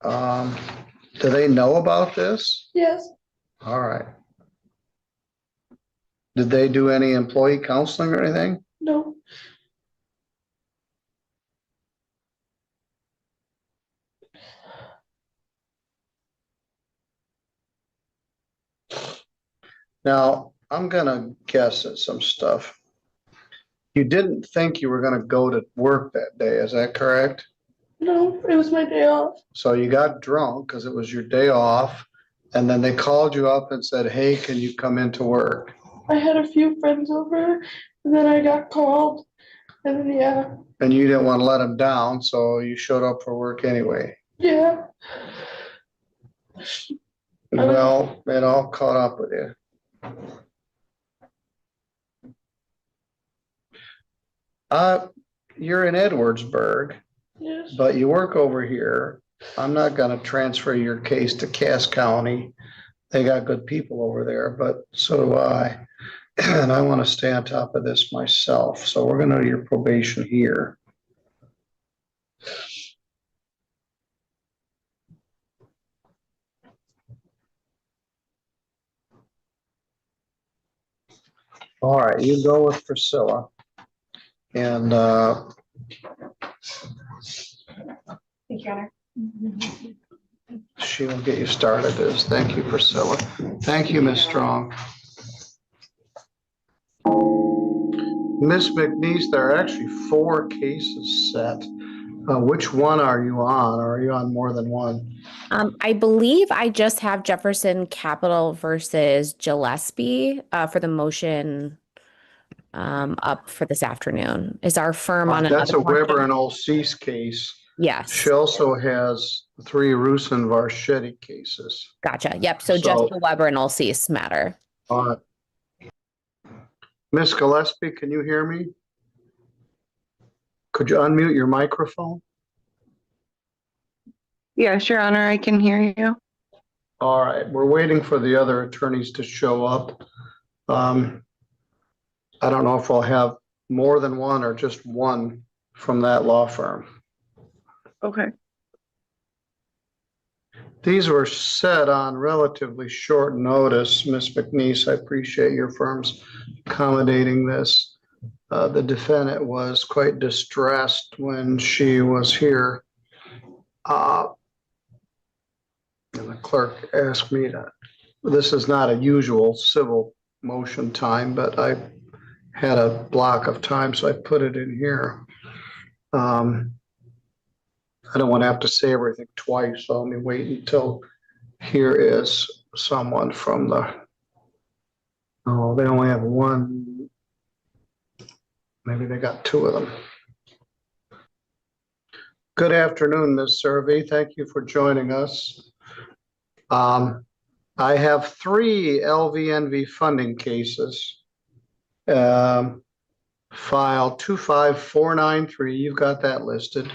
Do they know about this? Yes. All right. Did they do any employee counseling or anything? No. Now, I'm gonna guess at some stuff. You didn't think you were gonna go to work that day, is that correct? No, it was my day off. So you got drunk because it was your day off, and then they called you up and said, hey, can you come into work? I had a few friends over, and then I got called, and then yeah. And you didn't want to let them down, so you showed up for work anyway. Yeah. Well, it all caught up with you. You're in Edwardsburg, Yes. but you work over here. I'm not gonna transfer your case to Cass County. They got good people over there, but so do I. And I want to stay on top of this myself. So we're gonna do your probation here. All right, you go with Priscilla. And Thank you, Your Honor. she will get you started. Thank you, Priscilla. Thank you, Ms. Strong. Ms. McNeese, there are actually 4 cases set. Which one are you on? Or are you on more than one? I believe I just have Jefferson Capital versus Gillespie for the motion up for this afternoon. Is our firm on That's a another one? Weber and Olcease case. Yes. She also has 3 Rusin Varchetti cases. Gotcha. Yep. So just the Weber and Olcease matter. All right. Ms. Gillespie, can you hear me? Could you unmute your microphone? Yes, Your Honor, I can hear you. All right, we're waiting for the other attorneys to show up. I don't know if we'll have more than one or just one from that law firm. Okay. These were set on relatively short notice, Ms. McNeese. I appreciate your firm's accommodating this. The defendant was quite distressed when she was here. And the clerk asked me to, this is not a usual civil motion time, but I had a block of time, so I put it in here. I don't want to have to say everything twice, so let me wait until here is someone from the, oh, they only have one. Maybe they got 2 of them. Good afternoon, Ms. Servey. Thank you for joining us. I have 3 LVNV funding cases. File 25493, you've got that listed.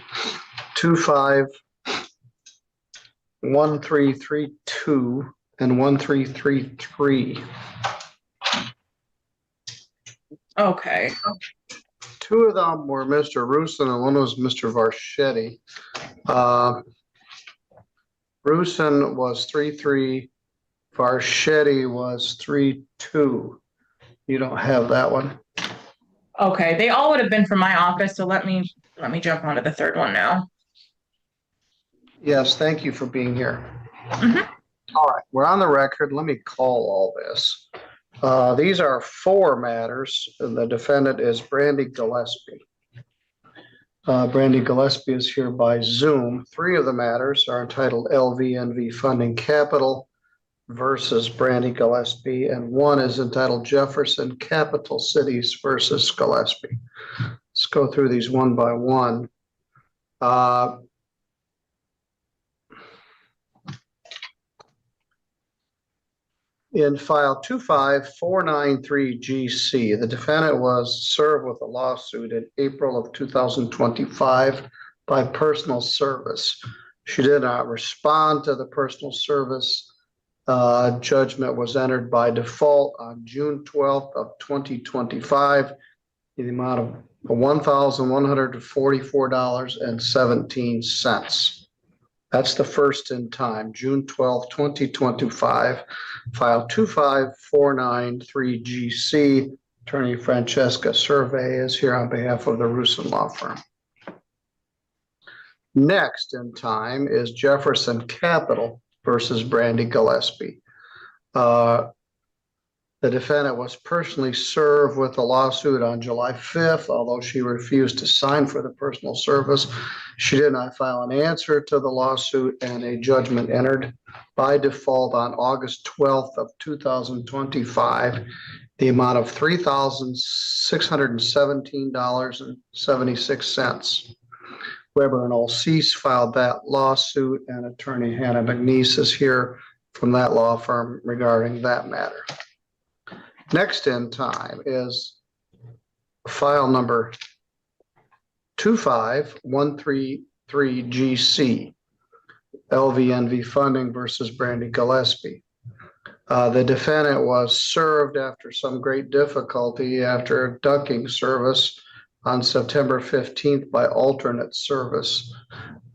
251332 and 1333. Okay. 2 of them were Mr. Rusin and one was Mr. Varchetti. Rusin was 3-3, Varchetti was 3-2. You don't have that one. Okay, they all would have been from my office, so let me jump onto the 3rd one now. Yes, thank you for being here. All right, we're on the record. Let me call all this. These are 4 matters, and the defendant is Brandy Gillespie. Brandy Gillespie is here by Zoom. 3 of the matters are entitled LVNV Funding Capital versus Brandy Gillespie, and 1 is entitled Jefferson Capital Cities versus Gillespie. Let's go through these one by one. In file 25493GC, the defendant was served with a lawsuit in April of 2025 by Personal Service. She did not respond to the personal service. Judgment was entered by default on June 12th of 2025 in the amount of $1,144.17. That's the first in time, June 12th, 2025, file 25493GC. Attorney Francesca Survey is here on behalf of the Rusin Law Firm. Next in time is Jefferson Capital versus Brandy Gillespie. The defendant was personally served with a lawsuit on July 5th, although she refused to sign for the personal service. She did not file an answer to the lawsuit, and a judgment entered by default on August 12th of 2025, the amount of $3,617.76. Weber and Olsees filed that lawsuit, and attorney Hannah McNeese is here from that law firm regarding that matter. Next in time is file number 25133GC, LVNV Funding versus Brandy Gillespie. The defendant was served after some great difficulty after a ducking service on September 15th by alternate service.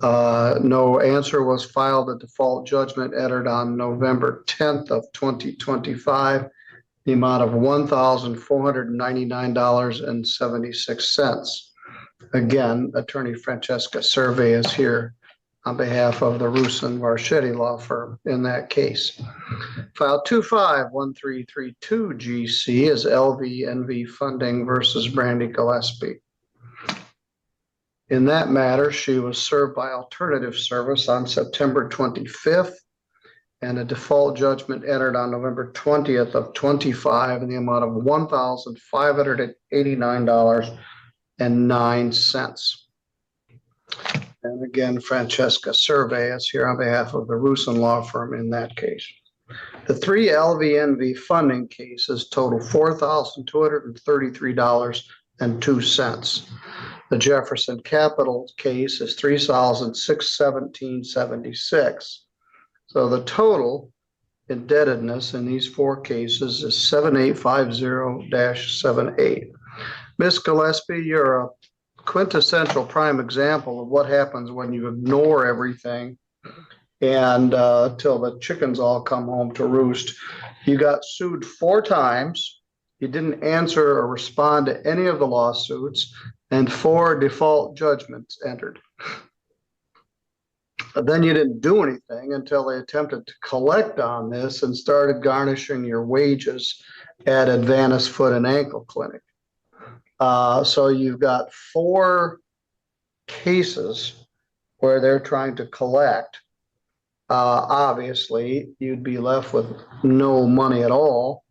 No answer was filed. The default judgment entered on November 10th of 2025. The amount of $1,499.76. Again, attorney Francesca Survey is here on behalf of the Rusin Varchetti Law Firm in that case. File 251332GC is LVNV Funding versus Brandy Gillespie. In that matter, she was served by alternative service on September 25th, and a default judgment entered on November 20th of 25 in the amount of $1,589.09. And again, Francesca Survey is here on behalf of the Rusin Law Firm in that case. The three LVNV funding cases total $4,233.02. The Jefferson Capital case is $3,617.76. So the total indebtedness in these four cases is 7850-78. Ms. Gillespie, you're a quintessential prime example of what happens when you ignore everything and till the chickens all come home to roost. You got sued 4 times. You didn't answer or respond to any of the lawsuits, and 4 default judgments entered. Then you didn't do anything until they attempted to collect on this and started garnishing your wages at Advantis Foot and Ankle Clinic. So you've got 4 cases where they're trying to collect. Obviously, you'd be left with no money at all.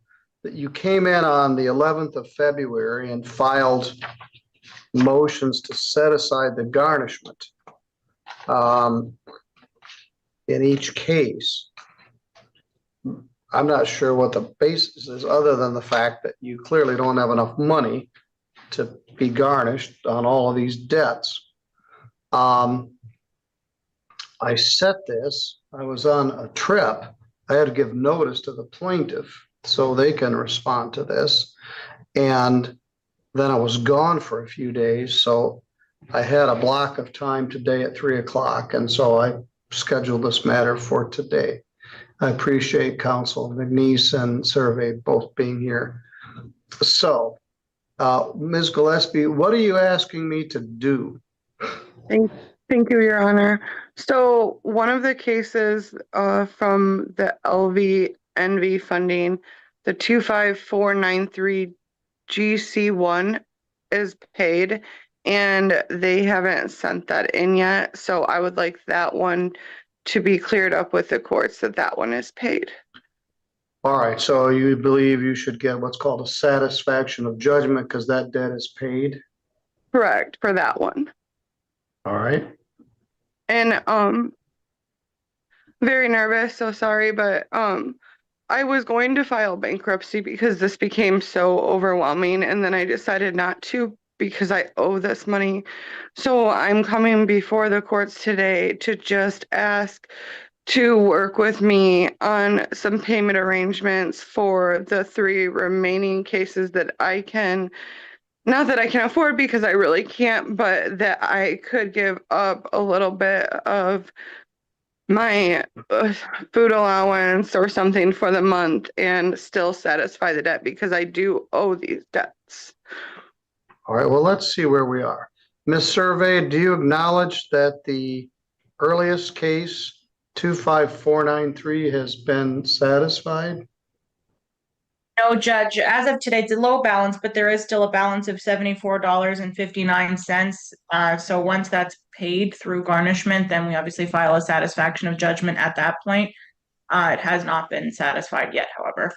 You came in on the 11th of February and filed motions to set aside the garnishment. In each case, I'm not sure what the basis is other than the fact that you clearly don't have enough money to be garnished on all of these debts. I set this, I was on a trip. I had to give notice to the plaintiff so they can respond to this. And then I was gone for a few days. So I had a block of time today at 3 o'clock. And so I scheduled this matter for today. I appreciate counsel McNeese and Survey both being here. So, Ms. Gillespie, what are you asking me to do? Thank you, Your Honor. So one of the cases from the LVNV funding, the 25493 GC1 is paid, and they haven't sent that in yet. So I would like that one to be cleared up with the courts that that one is paid. All right. So you believe you should get what's called a satisfaction of judgment because that debt is paid? Correct, for that one. All right. And very nervous, so sorry, but I was going to file bankruptcy because this became so overwhelming, and then I decided not to because I owe this money. So I'm coming before the courts today to just ask to work with me on some payment arrangements for the 3 remaining cases that I can, not that I can afford because I really can't, but that I could give up a little bit of my food allowance or something for the month and still satisfy the debt because I do owe these debts. All right, well, let's see where we are. Ms. Survey, do you acknowledge that the earliest case, 25493, has been satisfied? No, Judge, as of today, it's a low balance, but there is still a balance of $74.59. So once that's paid through garnishment, then we obviously file a satisfaction of judgment at that point. It has not been satisfied yet, however.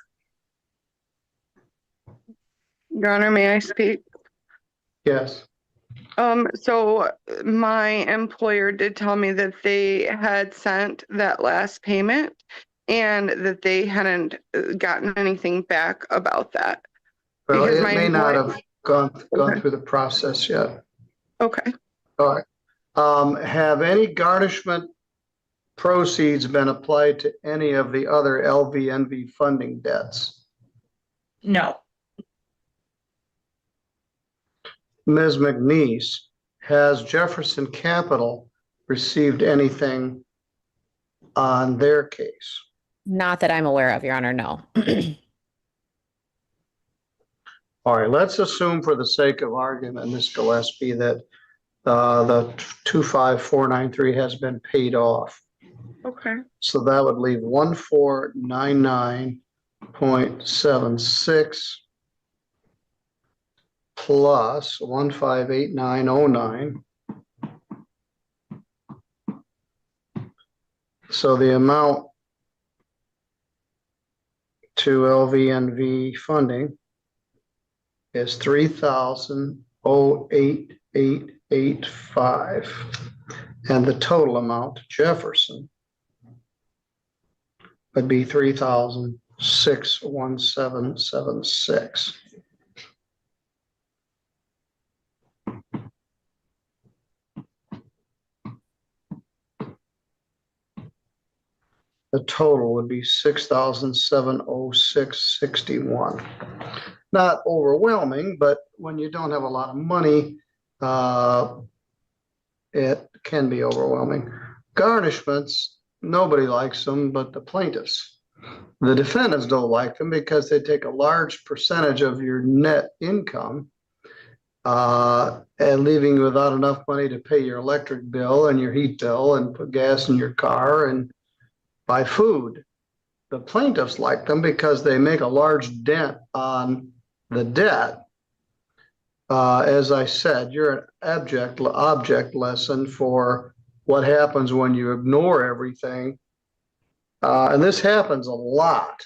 Your Honor, may I speak? Yes. So my employer did tell me that they had sent that last payment and that they hadn't gotten anything back about that. Well, Because it my may not employer- have gone through the process yet. Okay. All right. Have any garnishment proceeds been applied to any of the other LVNV funding debts? No. Ms. McNeese, has Jefferson Capital received anything on their case? Not that I'm aware of, Your Honor, no. All right, let's assume for the sake of argument, Ms. Gillespie, that the 25493 has been paid off. Okay. So that would leave 1499.76 plus 158909. So the amount to LVNV funding is $3,088.85, and the total amount to Jefferson would be $3,617.76. The total would be $6,706.61. Not overwhelming, but when you don't have a lot of money, it can be overwhelming. Garnishments, nobody likes them but the plaintiffs. The defendants don't like them because they take a large percentage of your net income and leaving you without enough money to pay your electric bill and your heat bill and put gas in your car and buy food. The plaintiffs like them because they make a large dent on the debt. As I said, you're an object lesson for what happens when you ignore everything. And this happens a lot.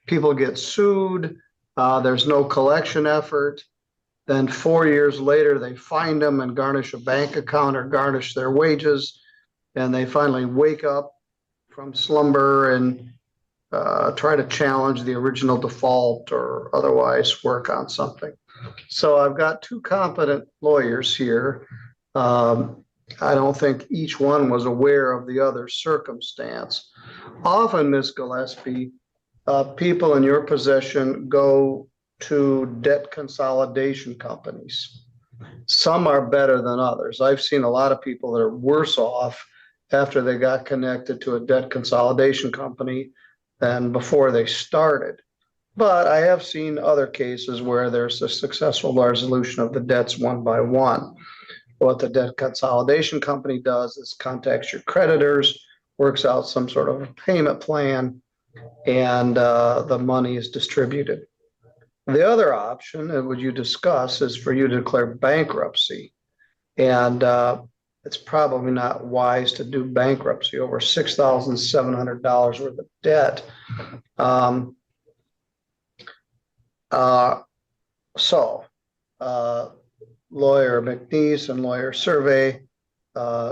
People get sued. There's no collection effort. Then 4 years later, they find them and garnish a bank account or garnish their wages. And they finally wake up from slumber and try to challenge the original default or otherwise work on something. So I've got 2 competent lawyers here. I don't think each one was aware of the other circumstance. Often, Ms. Gillespie, people in your possession go to debt consolidation companies. Some are better than others. I've seen a lot of people that are worse off after they got connected to a debt consolidation company than before they started. But I have seen other cases where there's a successful resolution of the debts one by one. What the debt consolidation company does is contacts your creditors, works out some sort of a payment plan, and the money is distributed. The other option, and what you discuss, is for you to declare bankruptcy. And it's probably not wise to do bankruptcy over $6,700 worth of debt. Lawyer McNeese and lawyer Survey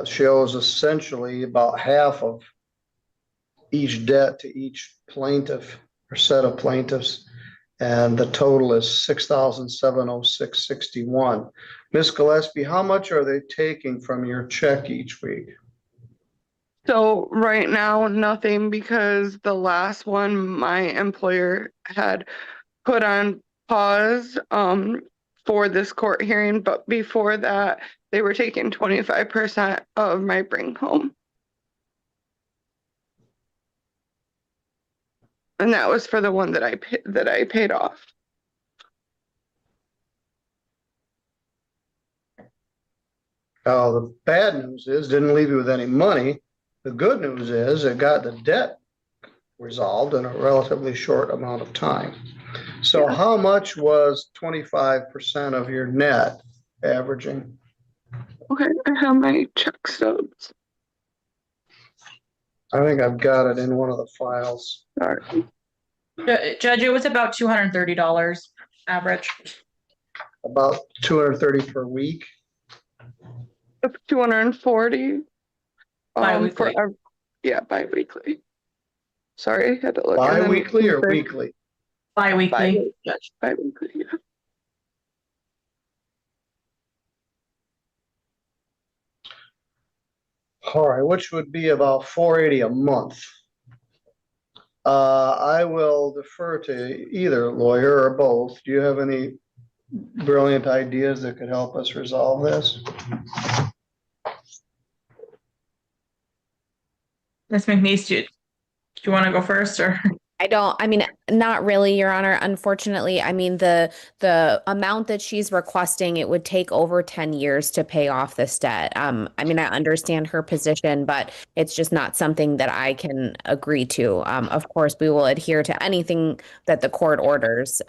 shows essentially about half of each debt to each plaintiff or set of plaintiffs. And the total is $6,706.61. Ms. Gillespie, how much are they taking from your check each week? So right now, nothing, because the last one my employer had put on pause for this court hearing, but before that, they were taking 25% of my bring home. And that was for the one that I paid off. The bad news is didn't leave you with any money. The good news is it got the debt resolved in a relatively short amount of time. So how much was 25% of your net averaging? Okay, I have my check stubs. I think I've got it in one of the files. Sorry. Judge, it was about $230 average. About 230 per week. 240. Bi-weekly. Bi-weekly. Sorry, I had to look. Bi-weekly or weekly? Bi-weekly. Bi-weekly, yeah. All right, which would be about $480 a month. I will defer to either lawyer or both. Do you have any brilliant ideas that could help us resolve this? Ms. McNeese, do you want to go first or? Not really, Your Honor. Unfortunately, the amount that she's requesting, it would take over 10 years to pay off this debt. I understand her position, but it's just not something that I can agree to. Of course, we will adhere to anything that the court orders.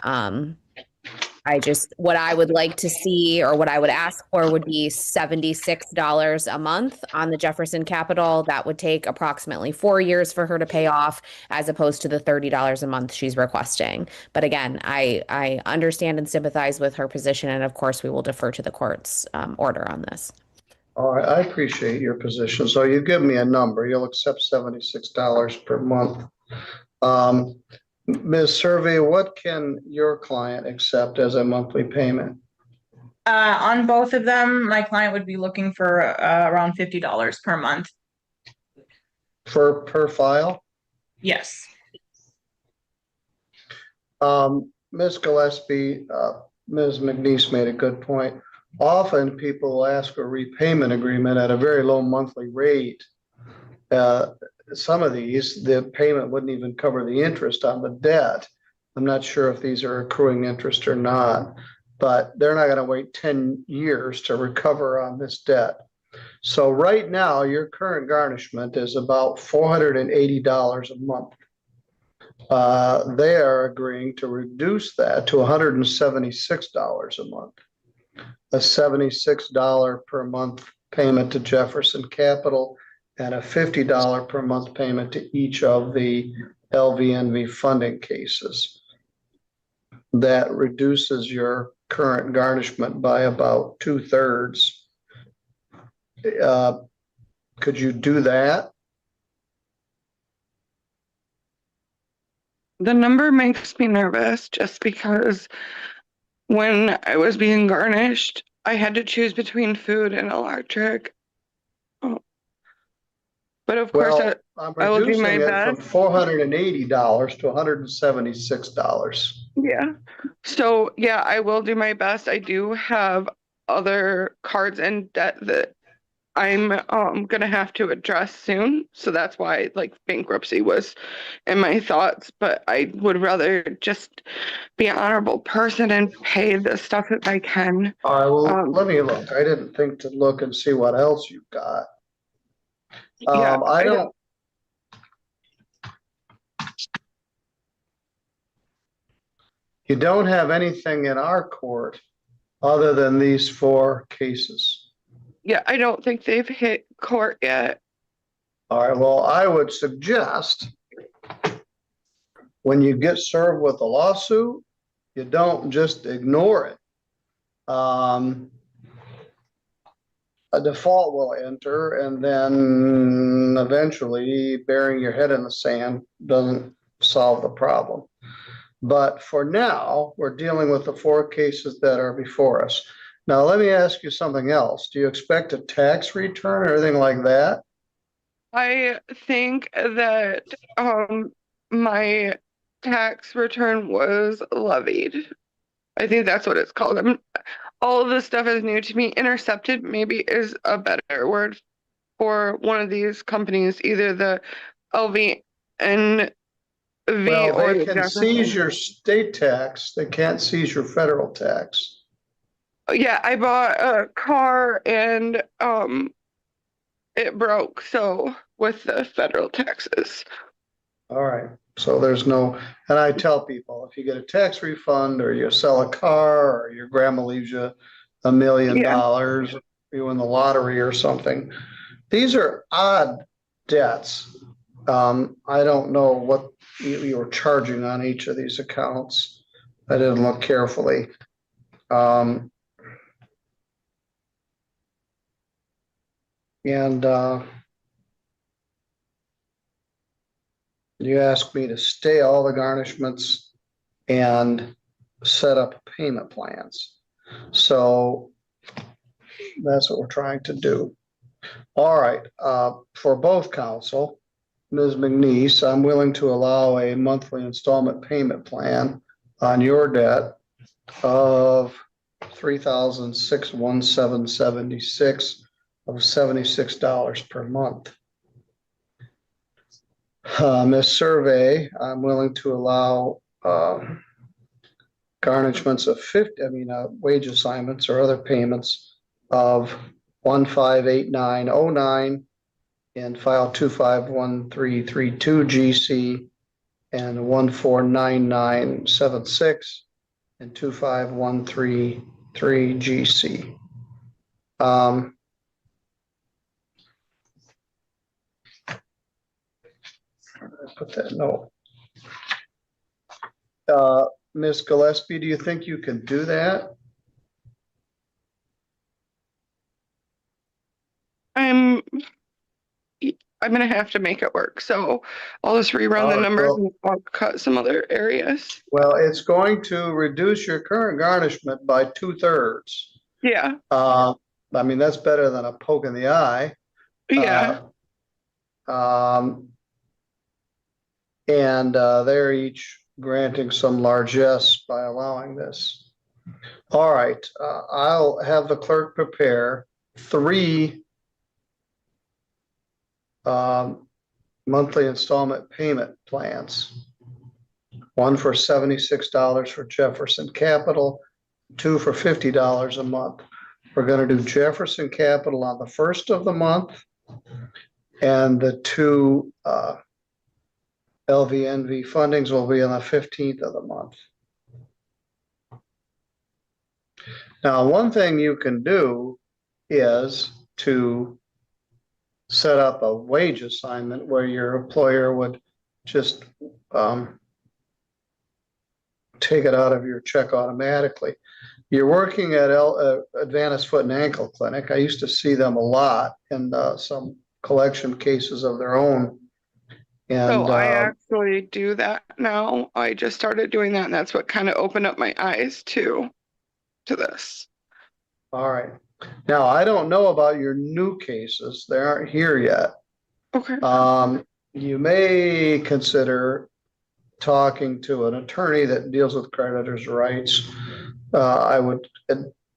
What I would like to see, or what I would ask for, would be $76 a month on the Jefferson Capital. That would take approximately 4 years for her to pay off, as opposed to the $30 a month she's requesting. But again, I understand and sympathize with her position, and of course, we will defer to the court's order on this. All right, I appreciate your position. So you give me a number, you'll accept $76 per month. Ms. Survey, what can your client accept as a monthly payment? On both of them, my client would be looking for around $50 per month. Per file? Yes. Ms. Gillespie, Ms. McNeese made a good point. Often people ask for a repayment agreement at a very low monthly rate. Some of these, the payment wouldn't even cover the interest on the debt. I'm not sure if these are accruing interest or not, but they're not going to wait 10 years to recover on this debt. So right now, your current garnishment is about $480 a month. They are agreeing to reduce that to $176 a month. A $76 per month payment to Jefferson Capital, and a $50 per month payment to each of the LVNV funding cases. That reduces your current garnishment by about 2/3. Could you do that? The number makes me nervous, just because when I was being garnished, I had to choose between food and electric. But of course, I will do my best. From $480 to $176. Yeah. So yeah, I will do my best. I do have other cards and debt that I'm gonna have to address soon. So that's why bankruptcy was in my thoughts. But I would rather just be an honorable person and pay the stuff that I can. All right, well, let me look. I didn't think to look and see what else you've got. I don't. You don't have anything in our court other than these 4 cases. Yeah, I don't think they've hit court yet. All right, well, I would suggest when you get served with a lawsuit, you don't just ignore it. A default will enter, and then eventually burying your head in the sand doesn't solve the problem. But for now, we're dealing with the 4 cases that are before us. Now, let me ask you something else. Do you expect a tax return or anything like that? I think that my tax return was levied. I think that's what it's called. All of this stuff is new to me. Intercepted maybe is a better word for one of these companies, either the LVNV Well, or they the can Jefferson. seize your state tax. They can't seize your federal tax. Yeah, I bought a car and it broke, so with the federal taxes. All right. So there's no, and I tell people, if you get a tax refund or you sell a car or your grandma leaves you $1 million, you win the lottery or something, these are odd debts. I don't know what you were charging on each of these accounts. I didn't look carefully. You asked me to stay all the garnishments and set up payment plans. So that's what we're trying to do. All right, for both counsel, Ms. McNeese, I'm willing to allow a monthly installment payment plan on your debt of $3,617.76 of $76 per month. Ms. Survey, I'm willing to allow garnishments of wage assignments or other payments of 158909 in file 251332 GC and 149976 and 25133 GC. Put that note. Ms. Gillespie, do you think you can do that? I'm gonna have to make it work, so I'll just rerun the numbers and I'll cut some other areas. Well, it's going to reduce your current garnishment by 2/3. Yeah. I mean, that's better than a poke in the eye. Yeah. They're each granting some largesse by allowing this. All right, I'll have the clerk prepare 3 monthly installment payment plans. One for $76 for Jefferson Capital, 2 for $50 a month. We're going to do Jefferson Capital on the 1st of the month, and the 2 LVNV fundings will be on the 15th of the month. Now, one thing you can do is to set up a wage assignment where your employer would just take it out of your check automatically. You're working at Advanced Foot and Ankle Clinic. I used to see them a lot in some collection cases of their own. And so I actually do that now. I just started doing that, and that's what kind of opened up my eyes to this. All right. Now, I don't know about your new cases. They aren't here yet. Okay. You may consider talking to an attorney that deals with creditors' rights. I would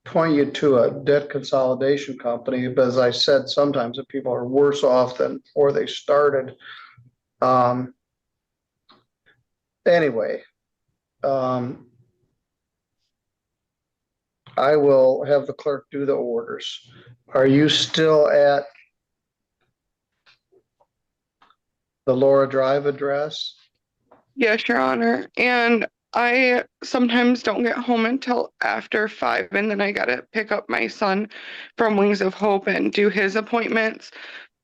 point you to a debt consolidation company, but as I said, sometimes the people are worse off than before they started. Anyway, I will have the clerk do the orders. Are you still at the Laura Drive address? Yes, Your Honor. And I sometimes don't get home until after 5, and then I gotta pick up my son from Wings of Hope and do his appointments.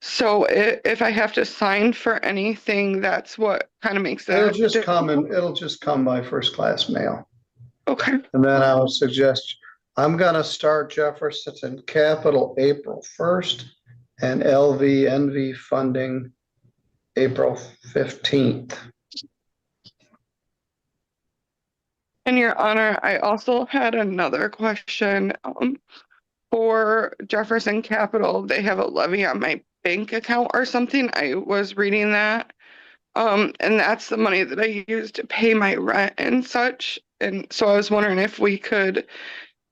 So if I have to sign for anything, that's what kind of makes that. It'll just come by first class mail. Okay. And then I would suggest, I'm gonna start Jefferson Capital April 1st and LVNV funding April 15th. And Your Honor, I also had another question. For Jefferson Capital, they have a levy on my bank account or something. I was reading that. And that's the money that I use to pay my rent and such. And so I was wondering if we could.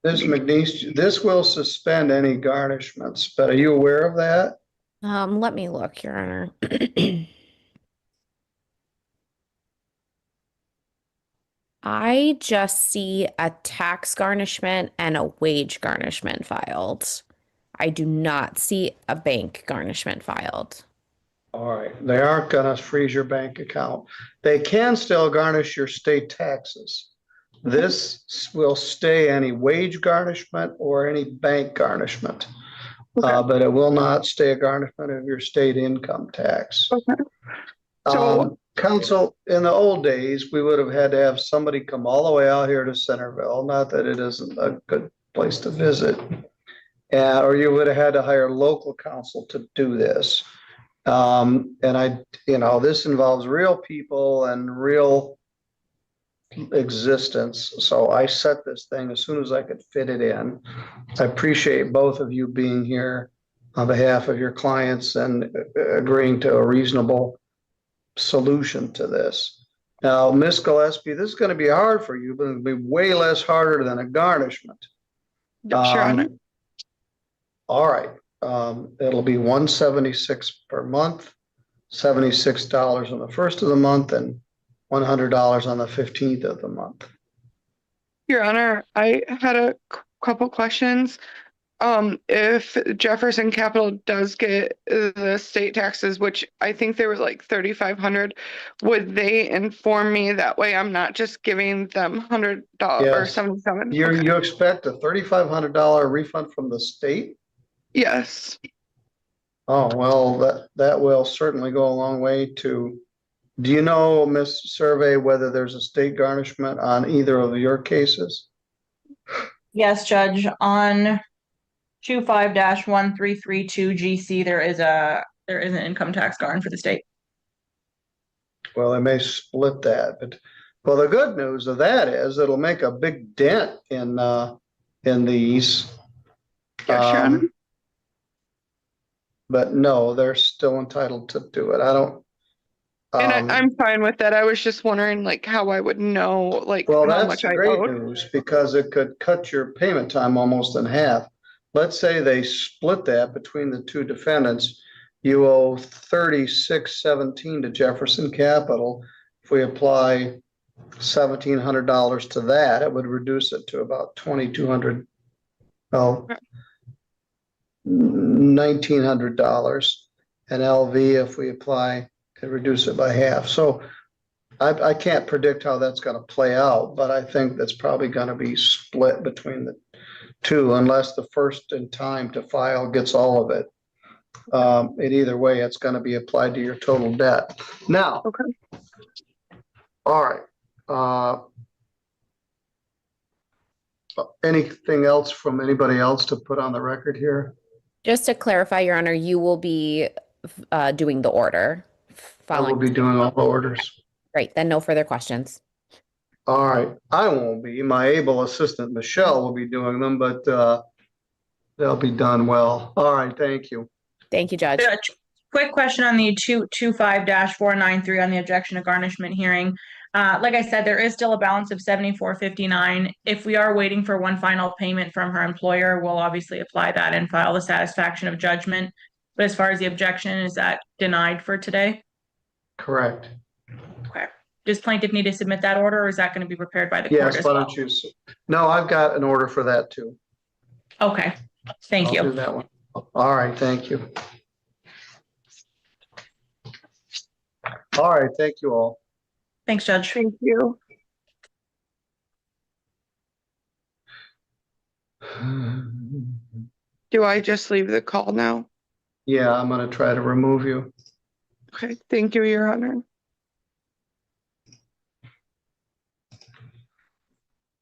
Ms. McNeese, this will suspend any garnishments, but are you aware of that? Let me look, Your Honor. I just see a tax garnishment and a wage garnishment filed. I do not see a bank garnishment filed. All right, they aren't gonna freeze your bank account. They can still garnish your state taxes. This will stay any wage garnishment or any bank garnishment. But it will not stay a garnishment of your state income tax. Okay. So, counsel, in the old days, we would have had to have somebody come all the way out here to Centerville, not that it isn't a good place to visit. Or you would have had to hire local counsel to do this. This involves real people and real existence. So I set this thing as soon as I could fit it in. I appreciate both of you being here on behalf of your clients and agreeing to a reasonable solution to this. Now, Ms. Gillespie, this is going to be hard for you, but it'll be way less harder than a garnishment. sure. All right. It'll be $176 per month, $76 on the first of the month, and $100 on the 15th of the month. Your Honor, I had a couple questions. If Jefferson Capital does get the state taxes, which I think there was like $3,500, would they inform me that way? I'm not just giving them $100 or $77. You expect a $3,500 refund from the state? Yes. Oh, well, that will certainly go a long way to. Do you know, Ms. Survey, whether there's a state garnishment on either of your cases? Yes, Judge, on 25-1332 GC, there is an income tax garn for the state. Well, they may split that, but the good news of that is it'll make a big dent in these. But no, they're still entitled to do it. I don't. And I'm fine with that. I was just wondering like how I would know like how much I great owed. news because it could cut your payment time almost in half. Let's say they split that between the two defendants. You owe $36.17 to Jefferson Capital. If we apply $1,700 to that, it would reduce it to about $2,200. $1,900. And LV, if we apply, could reduce it by half. So I can't predict how that's going to play out, but I think that's probably going to be split between the two, unless the first in time to file gets all of it. In either way, it's going to be applied to your total debt. Now, all right. Anything else from anybody else to put on the record here? Just to clarify, Your Honor, you will be doing the order. I will be doing all the orders. Great, then no further questions. All right, I won't be. My able assistant, Michelle, will be doing them, but they'll be done well. All right, thank you. Thank you, Judge. Quick question on the 225-493 on the objection to garnishment hearing. Like I said, there is still a balance of $74.59. If we are waiting for one final payment from her employer, we'll obviously apply that and file the satisfaction of judgment. But as far as the objection, is that denied for today? Correct. Okay. Does plaintiff need to submit that order, or is that going to be prepared by the court Yes, as why well? don't you? No, I've got an order for that too. Okay, thank you. I'll do that one. All right, thank you. All right, thank you all. Thanks, Judge. Thank you. Do I just leave the call now? Yeah, I'm going to try to remove you. Okay, thank you, Your Honor.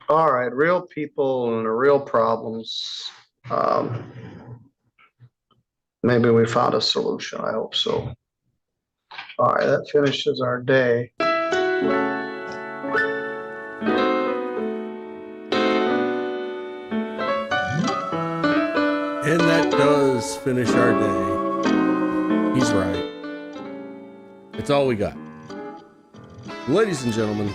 All right, real people and real problems. Maybe we found a solution. I hope so. All right, that finishes our day. And that does finish our day. He's right. It's all we got. Ladies and gentlemen,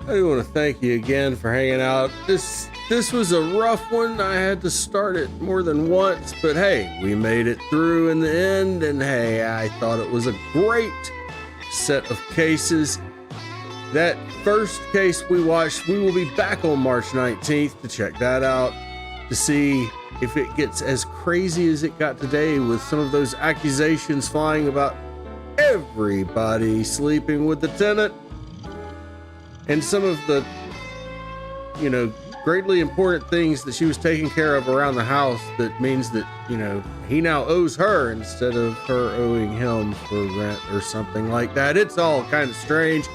I do want to thank you again for hanging out. This was a rough one. I had to start it more than once, but hey, we made it through in the end, and hey, I thought it was a great set of cases. That first case we watched, we will be back on March 19th to check that out, to see if it gets as crazy as it got today with some of those accusations flying about everybody sleeping with the tenant and some of the, greatly important things that she was taking care of around the house. That means that, he now owes her instead of her owing him for rent or something like that. It's all kind of strange.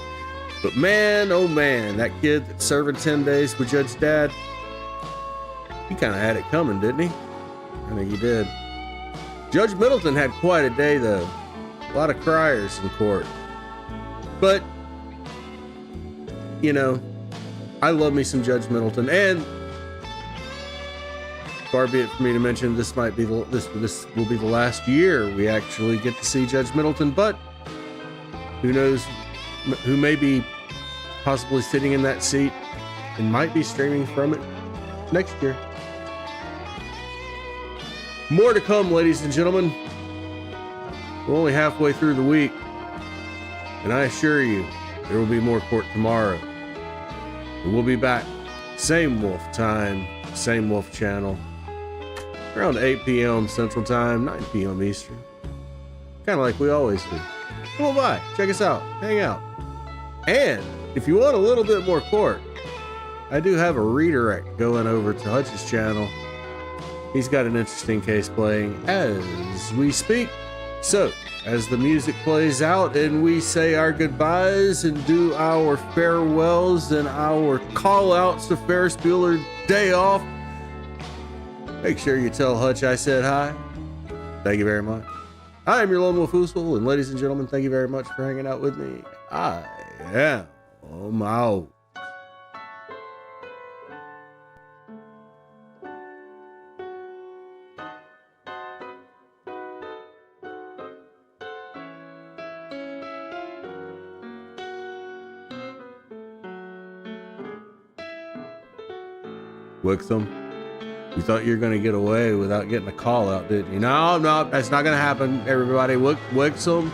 But man, oh man, that kid that's serving 10 days with Judge's dad, he kind of had it coming, didn't he? I think he did. Judge Middleton had quite a day, though. A lot of criers in court. But, I love me some Judge Middleton, and far be it for me to mention this might be this will be the last year we actually get to see Judge Middleton, but who knows who may be possibly sitting in that seat and might be streaming from it next year. More to come, ladies and gentlemen. We're only halfway through the week, and I assure you there will be more court tomorrow. We'll be back. Same Wolf time, same Wolf channel. Around 8 p.m. Central Time, 9 p.m. Eastern. Kind of like we always do. Come on by, check us out, hang out. And if you want a little bit more court, I do have a redirect going over to Hutch's channel. He's got an interesting case playing as we speak. So, as the music plays out and we say our goodbyes and do our farewells and our call outs to Ferris Bueller Day Off, make sure you tell Hutch I said hi. Thank you very much. I am your Lone Wolf Oosel, and ladies and gentlemen, thank you very much for hanging out with me. I am out. Wixom, you thought you were going to get away without getting a call out, didn't you? No, that's not going to happen, everybody. Wixom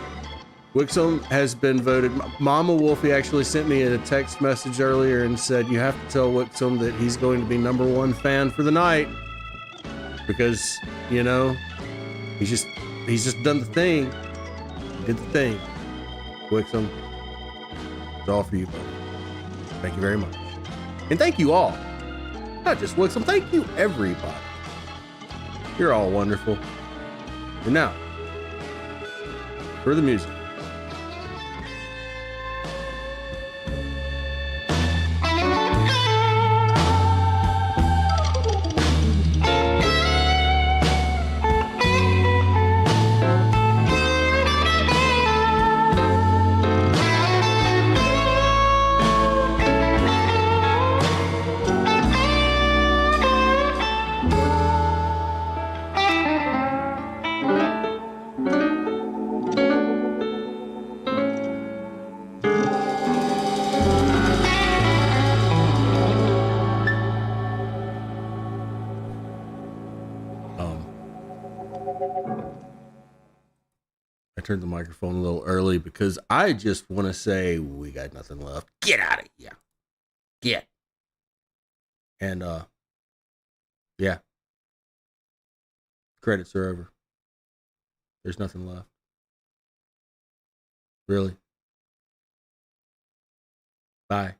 has been voted. Mama Wolfie actually sent me a text message earlier and said, you have to tell Wixom that he's going to be #1 fan for the night. Because, he's just done the thing. He did the thing. Wixom, it's all for you, buddy. Thank you very much. And thank you all. Not just Wixom, thank you everybody. You're all wonderful. And now, for the music. I turned the microphone a little early because I just want to say we got nothing left. Get out of here. Get. And yeah. Credits are over. There's nothing left. Really. Bye.